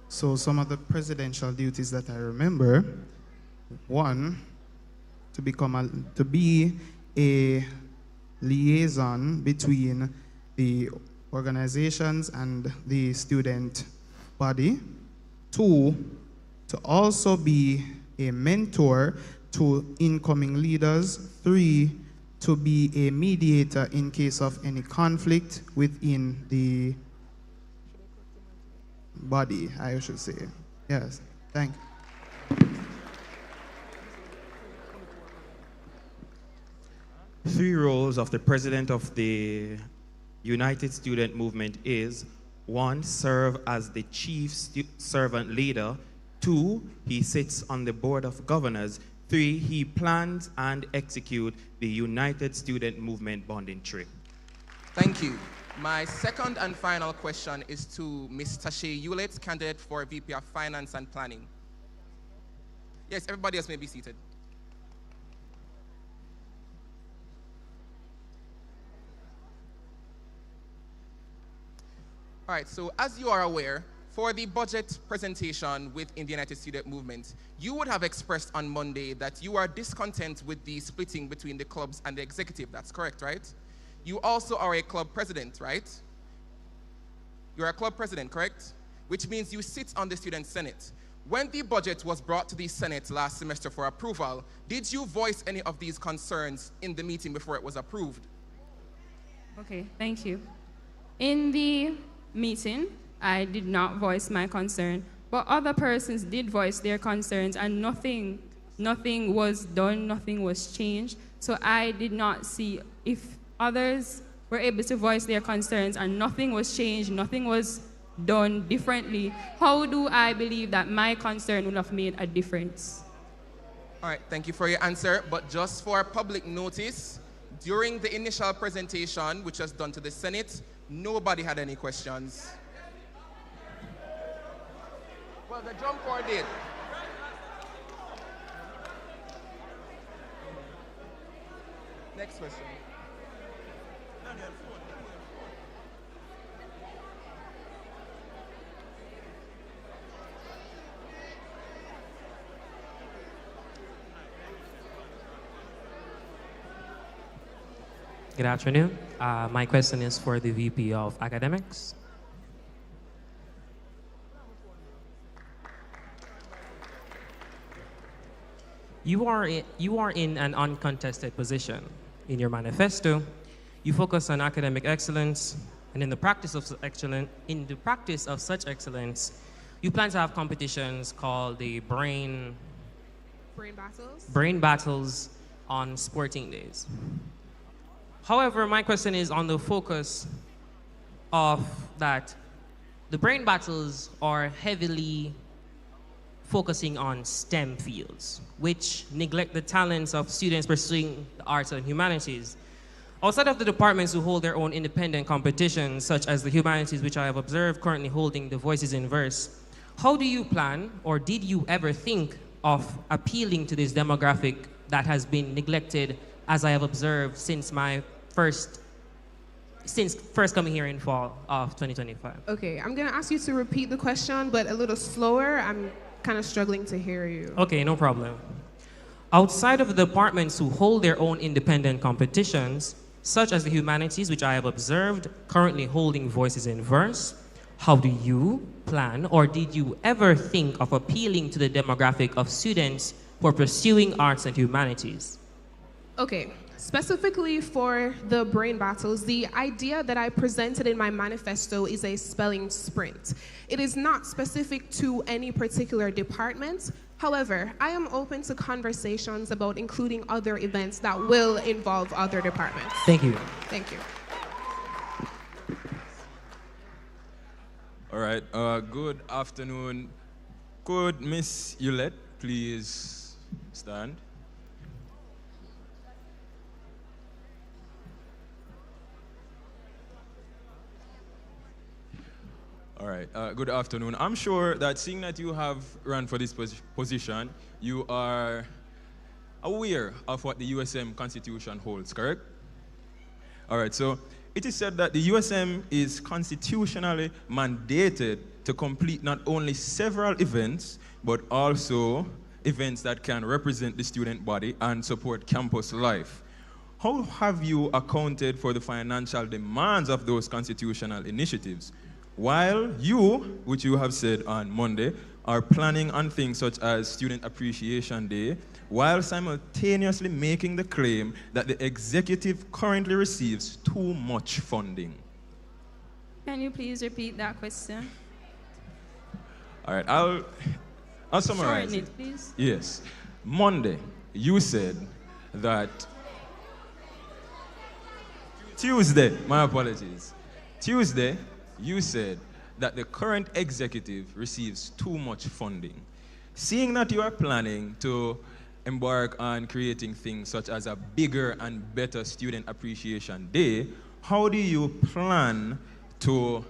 G: So some of the presidential duties that I remember, one, to be a liaison between the organizations and the student body. 2, to also be a mentor to incoming leaders. 3, to be a mediator in case of any conflict within the body, I should say. Yes, thank you.
H: 3 roles of the president of the United Student Movement is: 1, serve as the chief servant leader. 2, he sits on the board of governors. 3, he plans and executes the United Student Movement bonding trip.
N: Thank you. My second and final question is to Ms. Tache Ullet, candidate for VP of Finance and Planning. Yes, everybody else may be seated. All right, so as you are aware, for the budget presentation within the United Student Movement, you would have expressed on Monday that you are discontent with the splitting between the clubs and the executive. That's correct, right? You also are a club president, right? You're a club president, correct? Which means you sit on the Student Senate. When the budget was brought to the Senate last semester for approval, did you voice any of these concerns in the meeting before it was approved?
J: Okay, thank you. In the meeting, I did not voice my concern, but other persons did voice their concerns, and nothing was done, nothing was changed. So I did not see if others were able to voice their concerns and nothing was changed, nothing was done differently. How do I believe that my concern would have made a difference?
N: All right, thank you for your answer. But just for public notice, during the initial presentation, which was done to the Senate, nobody had any questions. Well, the drum corps did. Next question.
O: Good afternoon. My question is for the VP of Academics. You are in an uncontested position. In your manifesto, you focus on academic excellence, and in the practice of such excellence, you plan to have competitions called the brain battles on sporting days. However, my question is on the focus of that the brain battles are heavily focusing on STEM fields, which neglect the talents of students pursuing the arts and humanities. Outside of the departments who hold their own independent competitions, such as the humanities, which I have observed currently holding the Voices in Verse, how do you plan, or did you ever think of appealing to this demographic that has been neglected, as I have observed since first coming here in fall of 2025?
F: Okay, I'm gonna ask you to repeat the question, but a little slower. I'm kind of struggling to hear you.
O: Okay, no problem. Outside of the departments who hold their own independent competitions, such as the humanities, which I have observed currently holding Voices in Verse, how do you plan, or did you ever think of appealing to the demographic of students who are pursuing arts and humanities?
F: Okay, specifically for the brain battles, the idea that I presented in my manifesto is a spelling sprint. It is not specific to any particular department. However, I am open to conversations about including other events that will involve other departments.
O: Thank you.
F: Thank you.
P: All right, good afternoon. Could Miss Ullet please stand? All right, good afternoon. I'm sure that seeing that you have run for this position, you are aware of what the USM Constitution holds, correct? All right, so it is said that the USM is constitutionally mandated to complete not only several events, but also events that can represent the student body and support campus life. How have you accounted for the financial demands of those constitutional initiatives? While you, which you have said on Monday, are planning on things such as Student Appreciation Day, while simultaneously making the claim that the executive currently receives too much funding.
J: Can you please repeat that question?
P: All right, I'll summarize
J: Shorten it, please.
P: Yes. Monday, you said that Tuesday, my apologies. Tuesday, you said that the current executive receives too much funding. Seeing that you are planning to embark on creating things such as a bigger and better Student Appreciation Day, how do you plan to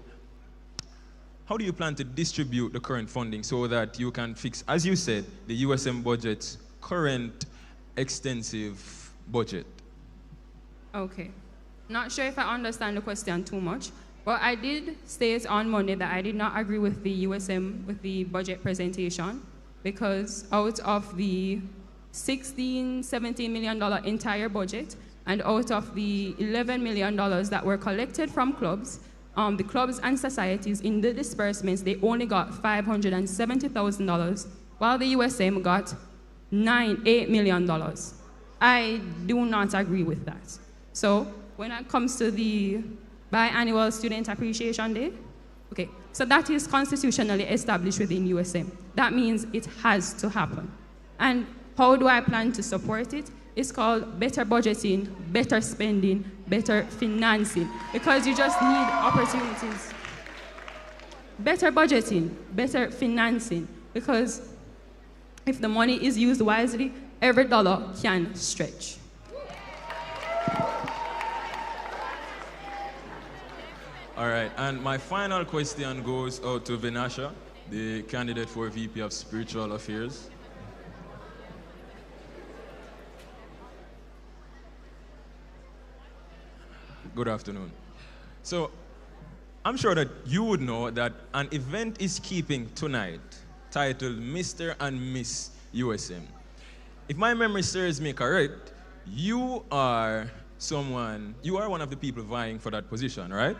P: distribute the current funding so that you can fix, as you said, the USM budget's current extensive budget?
J: Okay. Not sure if I understand the question too much, but I did state on Monday that I did not agree with the USM, with the budget presentation, because out of the $17 million entire budget, and out of the $11 million that were collected from clubs, the clubs and societies in the disbursements, they only got $570,000, while the USM got $8 million. I do not agree with that. So when it comes to the biannual Student Appreciation Day, okay, so that is constitutionally established within USM. That means it has to happen. And how do I plan to support it? It's called better budgeting, better spending, better financing, because you just need opportunities. Better budgeting, better financing, because if the money is used wisely, every dollar can stretch.
P: All right, and my final question goes out to Vinasha, the candidate for VP of Spiritual Affairs. Good afternoon. So, I'm sure that you would know that an event is keeping tonight titled Mr. and Miss USM. If my memory serves me correct, you are one of the people vying for that position, right?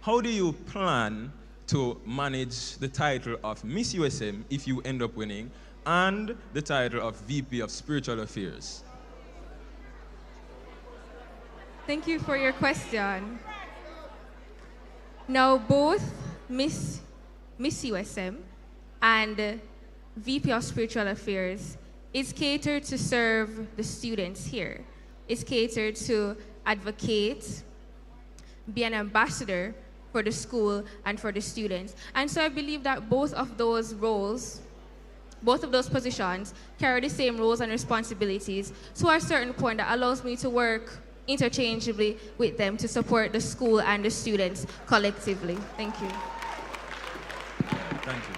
P: How do you plan to manage the title of Miss USM if you end up winning, and the title of VP of Spiritual Affairs?
C: Thank you for your question. Now, both Miss USM and VP of Spiritual Affairs is catered to serve the students here. It's catered to advocate, be an ambassador for the school and for the students. And so I believe that both of those roles both of those positions carry the same roles and responsibilities to a certain point that allows me to work interchangeably with them to support the school and the students collectively. Thank you.
P: Thank you.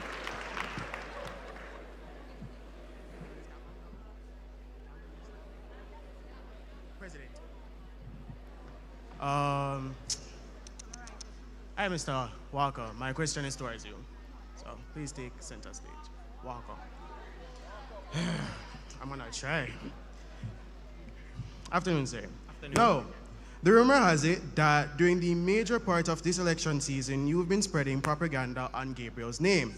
Q: Hi, Mr. Walker. My question is towards you. So please take center stage. Walker. I'm gonna try. Afternoon, sir.
P: Afternoon.
Q: No. The rumor has it that during the major part of this election season, you've been spreading propaganda on Gabriel's name.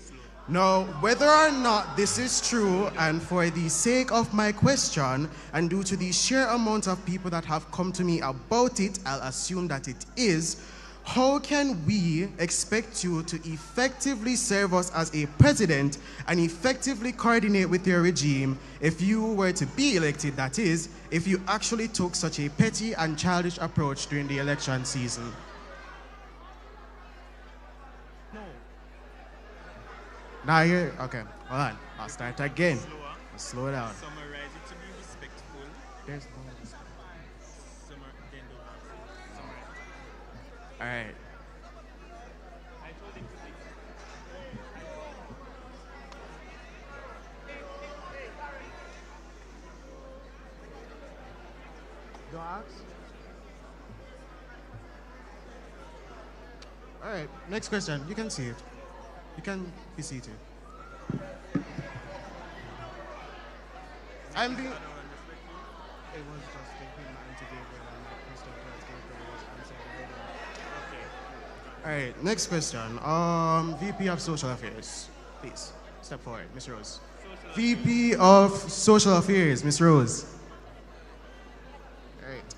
Q: Now, whether or not this is true, and for the sake of my question, and due to the sheer amount of people that have come to me about it, I'll assume that it is. How can we expect you to effectively serve us as a president and effectively coordinate with your regime if you were to be elected, that is, if you actually took such a petty and childish approach during the election season? Now here, okay, hold on. I'll start again. Slow down.
H: Summarize it to be respectful.
Q: There's no respect. All right. Don't ask. All right, next question. You can see it. You can be seated. I'm the... It was just taking my interview and my question was answered. Okay. All right, next question. VP of Social Affairs, please step forward, Ms. Rose. VP of Social Affairs, Ms. Rose. All right.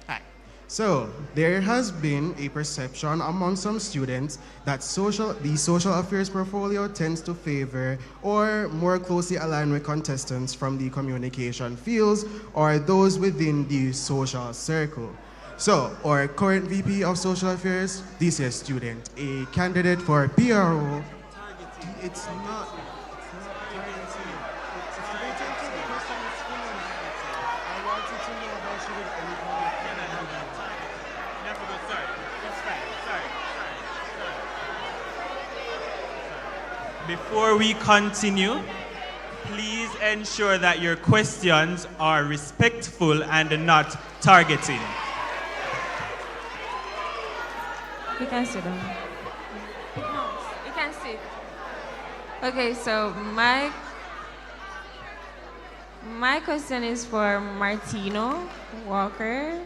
Q: Hi. So, there has been a perception among some students that the social affairs portfolio tends to favor or more closely align with contestants from the communication fields or those within the social circle. So, our current VP of Social Affairs, this year's student, a candidate for PRO. It's not.
H: Before we continue, please ensure that your questions are respectful and not targeting.
C: You can sit down. No, you can sit. Okay, so my question is for Martino Walker.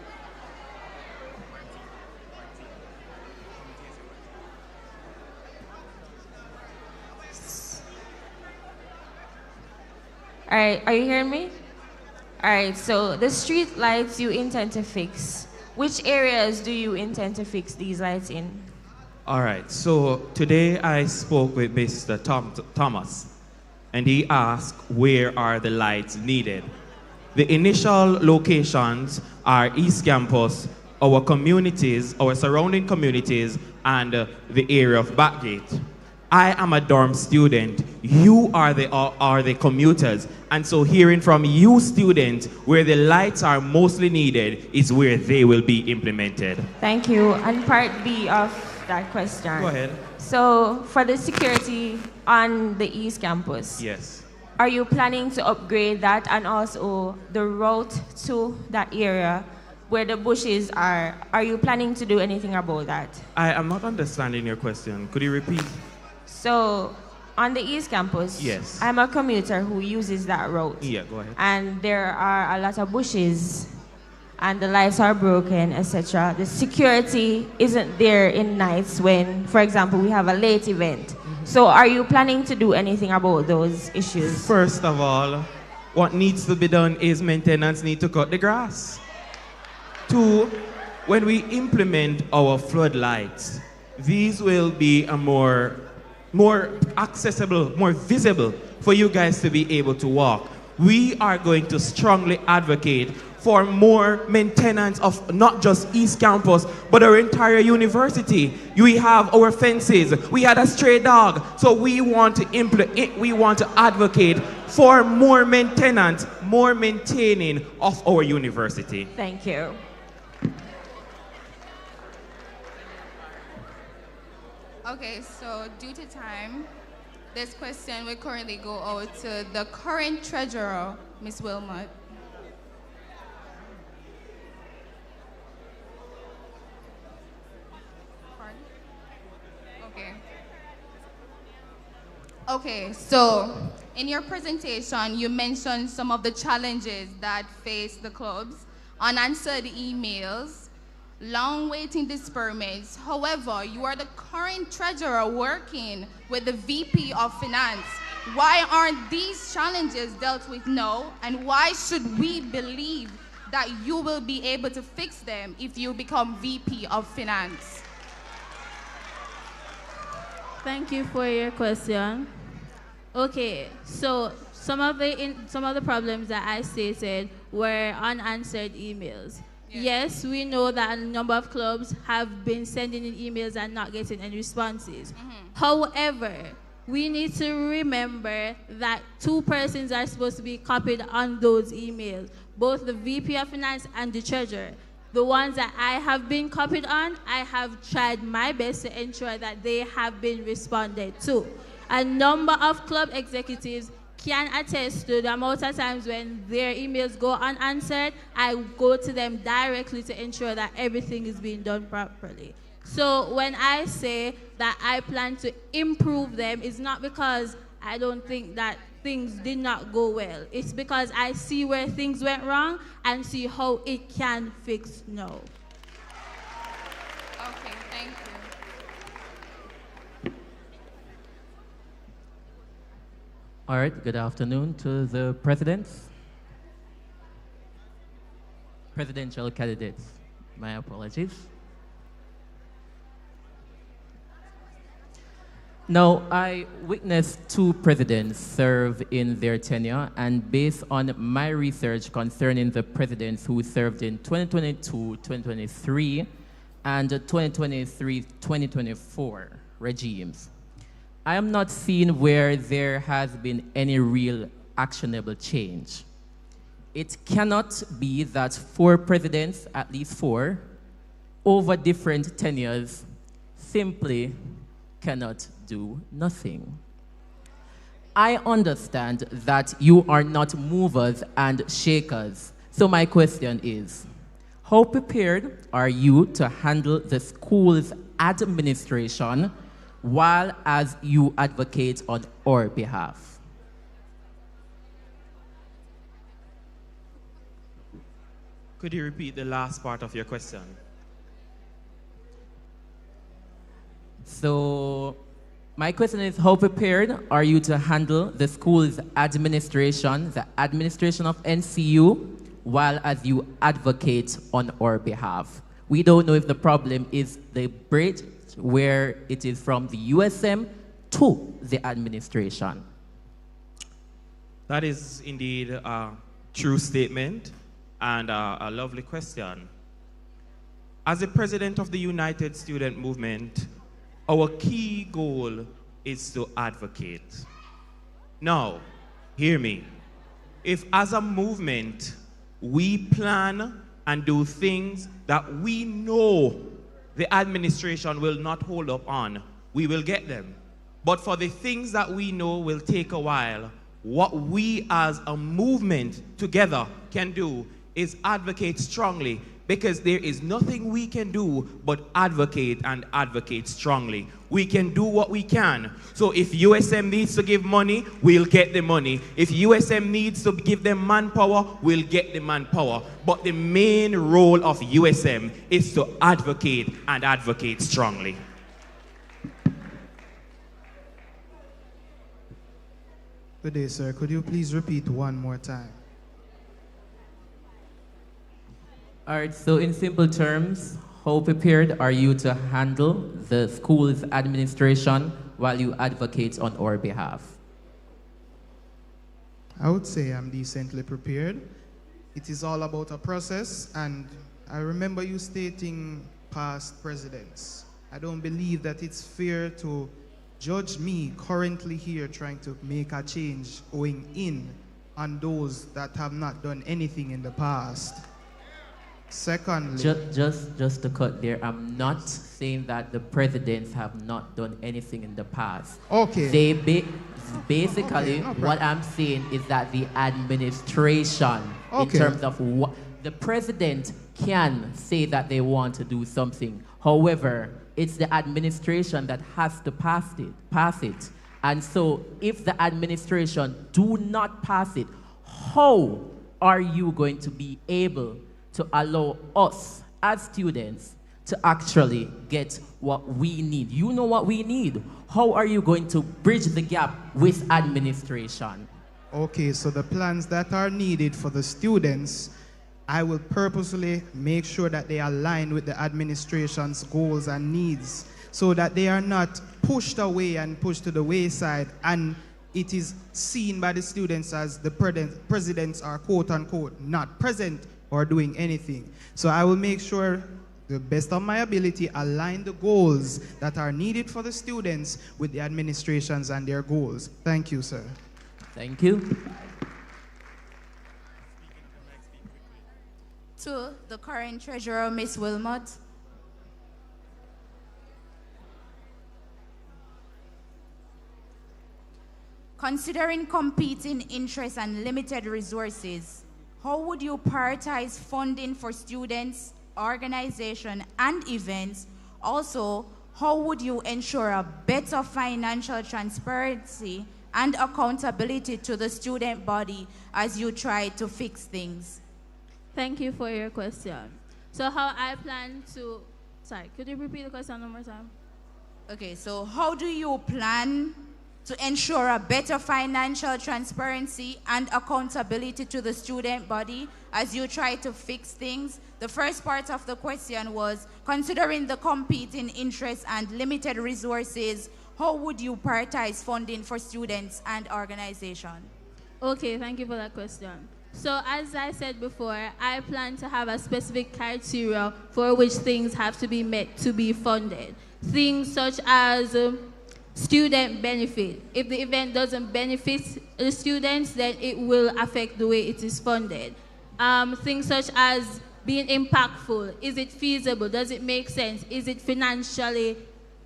C: All right, are you hearing me? All right, so the street lights you intend to fix, which areas do you intend to fix these lights in?
H: All right, so today I spoke with Mr. Thomas, and he asked where are the lights needed. The initial locations are East Campus, our communities, our surrounding communities, and the area of Backgate. I am a dorm student. You are the commuters. And so hearing from you students where the lights are mostly needed is where they will be implemented.
C: Thank you. And part B of that question.
H: Go ahead.
C: So for the security on the East Campus.
H: Yes.
C: Are you planning to upgrade that and also the route to that area where the bushes are? Are you planning to do anything about that?
H: I am not understanding your question. Could you repeat?
C: So, on the East Campus,
H: yes.
C: I'm a commuter who uses that road.
H: Yeah, go ahead.
C: And there are a lot of bushes, and the lights are broken, etc. The security isn't there in nights when, for example, we have a late event. Mm-hmm. So, are you planning to do anything about those issues?
H: First of all, what needs to be done is maintenance need to cut the grass. 2, when we implement our floodlights, these will be a more accessible, more visible for you guys to be able to walk. We are going to strongly advocate for more maintenance of not just East Campus, but our entire university. We have our fences. We had a stray dog. So we want to advocate for more maintenance, more maintaining of our university.
R: Thank you.
S: Okay, so due to time, this question will currently go out to the current treasurer, Ms. Wilmouth. Okay. Okay, so in your presentation, you mentioned some of the challenges that face the clubs, unanswered emails, long waiting disbursements. However, you are the current treasurer working with the VP of Finance. Why aren't these challenges dealt with now? And why should we believe that you will be able to fix them if you become VP of Finance?
E: Thank you for your question. Okay, so some of the problems that I stated were unanswered emails. Yes, we know that a number of clubs have been sending in emails and not getting any responses. However, we need to remember that two persons are supposed to be copied on those emails, both the VP of Finance and the treasurer. The ones that I have been copied on, I have tried my best to ensure that they have been responded to. A number of club executives can attest to the amount of times when their emails go unanswered, I go to them directly to ensure that everything is being done properly. So when I say that I plan to improve them, it's not because I don't think that things did not go well. It's because I see where things went wrong and see how it can fix now.
S: Okay, thank you.
T: All right, good afternoon to the presidential candidates. My apologies. Now, I witnessed two presidents serve in their tenure, and based on my research concerning the presidents who served in 2022, 2023, and 2023-2024 regimes, I am not seeing where there has been any real actionable change. It cannot be that four presidents, at least four, over different tenures, simply cannot do nothing. I understand that you are not movers and shakers. So my question is, how prepared are you to handle the school's administration while as you advocate on our behalf?
H: Could you repeat the last part of your question?
T: So my question is, how prepared are you to handle the school's administration, the administration of NCU, while as you advocate on our behalf? We don't know if the problem is the bridge where it is from the USM to the administration.
H: That is indeed a true statement and a lovely question. As the president of the United Student Movement, our key goal is to advocate. Now, hear me. If as a movement, we plan and do things that we know the administration will not hold up on, we will get them. But for the things that we know will take a while, what we as a movement together can do is advocate strongly, because there is nothing we can do but advocate and advocate strongly. We can do what we can. So if USM needs to give money, we'll get the money. If USM needs to give them manpower, we'll get the manpower. But the main role of USM is to advocate and advocate strongly.
G: Good day, sir. Could you please repeat one more time?
T: All right, so in simple terms, how prepared are you to handle the school's administration while you advocate on our behalf?
G: I would say I'm decently prepared. it is all about a process, and I remember you stating past presidents. I don't believe that it's fair to judge me currently here trying to make a change going in on those that have not done anything in the past. Secondly,
T: just to cut there, I'm not saying that the presidents have not done anything in the past.
G: Okay.
T: Basically,
G: Okay, no problem.
T: what I'm saying is that the administration, in
G: Okay.
T: terms of what the president can say that they want to do something. However, it's the administration that has to pass it. And so, if the administration do not pass it, how are you going to be able to allow us as students to actually get what we need? You know what we need. How are you going to bridge the gap with administration?
G: okay, so the plans that are needed for the students, I will purposely make sure that they align with the administration's goals and needs so that they are not pushed away and pushed to the wayside, and it is seen by the students as the presidents are quote unquote not present or doing anything. So I will make sure, the best of my ability, align the goals that are needed for the students with the administrations and their goals. Thank you, sir.
T: Thank you.
S: To the current treasurer, Ms. Wilmot. Considering competing interests and limited resources, how would you prioritize funding for students, organizations, and events? Also, how would you ensure a better financial transparency and accountability to the student body as you try to fix things?
E: Thank you for your question. So how I plan to, sorry, could you repeat the question one more time?
S: Okay, so how do you plan to ensure a better financial transparency and accountability to the student body as you try to fix things? The first part of the question was, considering the competing interests and limited resources, how would you prioritize funding for students and organizations?
E: Okay, thank you for that question. So as I said before, I plan to have a specific criteria for which things have to be met to be funded. Things such as student benefit. If the event doesn't benefit the students, then it will affect the way it is funded. Things such as being impactful. Is it feasible? Does it make sense? Is it financially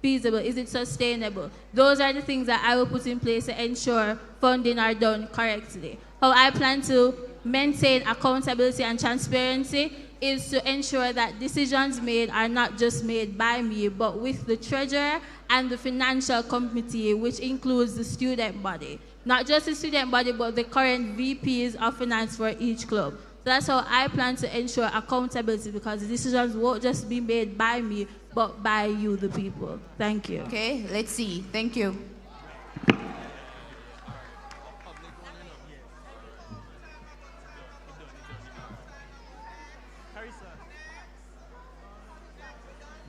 E: feasible? Is it sustainable? Those are the things that I will put in place to ensure funding are done correctly. How I plan to maintain accountability and transparency is to ensure that decisions made are not just made by me, but with the treasurer and the financial committee, which includes the student body. Not just the student body, but the current VPs of finance for each club. So that's how I plan to ensure accountability, because the decisions won't just be made by me, but by you, the people. Thank you.
S: Okay, let's see. Thank you.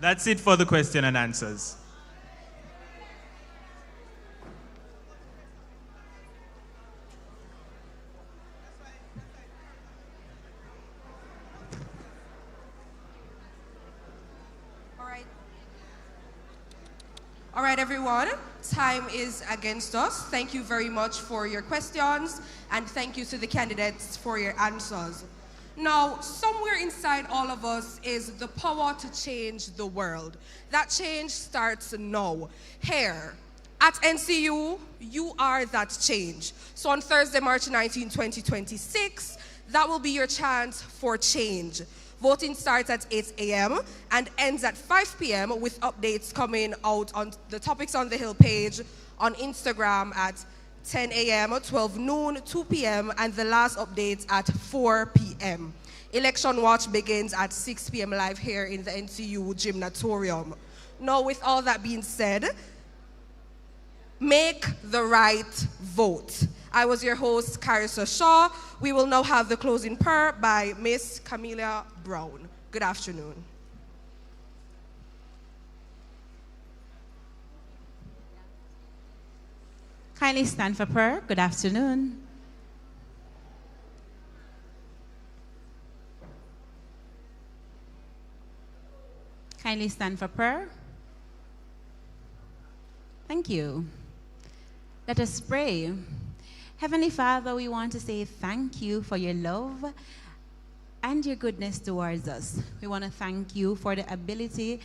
R: That's it for the question and answers.
A: All right, everyone. Time is against us. Thank you very much for your questions, and thank you to the candidates for your answers. Now, somewhere inside all of us is the power to change the world. That change starts now. Here, at NCU, you are that change. So on Thursday, March 19, 2026, that will be your chance for change. Voting starts at 8 a.m. and ends at 5 p.m. with updates coming out on the Topics on the Hill page, on Instagram at 10 a.m., 12 noon, 2 p.m., and the last update at 4 p.m. Election Watch begins at 6 p.m. live here in the NCU Gymnatorium. Now, with all that being said, make the right vote. I was your host, Carissa Shaw. We will now have the closing prayer by Miss Camilla Brown. Good afternoon.
U: Kindly stand for prayer. Good afternoon. Kindly stand for prayer. Thank you. Let us pray. Heavenly Father, we want to say thank you for your love and your goodness towards us. We want to thank you for the ability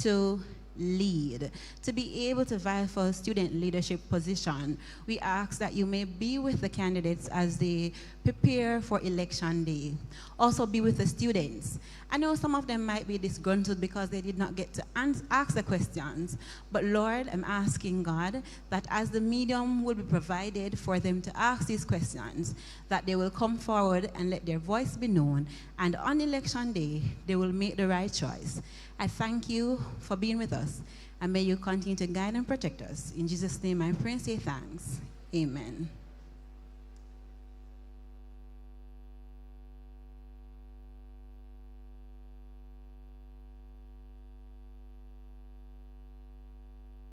U: to lead, to be able to vie for a student leadership position. We ask that you may be with the candidates as they prepare for election day. Also be with the students. I know some of them might be disgruntled because they did not get to ask the questions, but Lord, I'm asking God that as the medium will be provided for them to ask these questions, that they will come forward and let their voice be known, and on election day, they will make the right choice. I thank you for being with us, and may you continue to guide and protect us. In Jesus' name I pray and say thanks. Amen.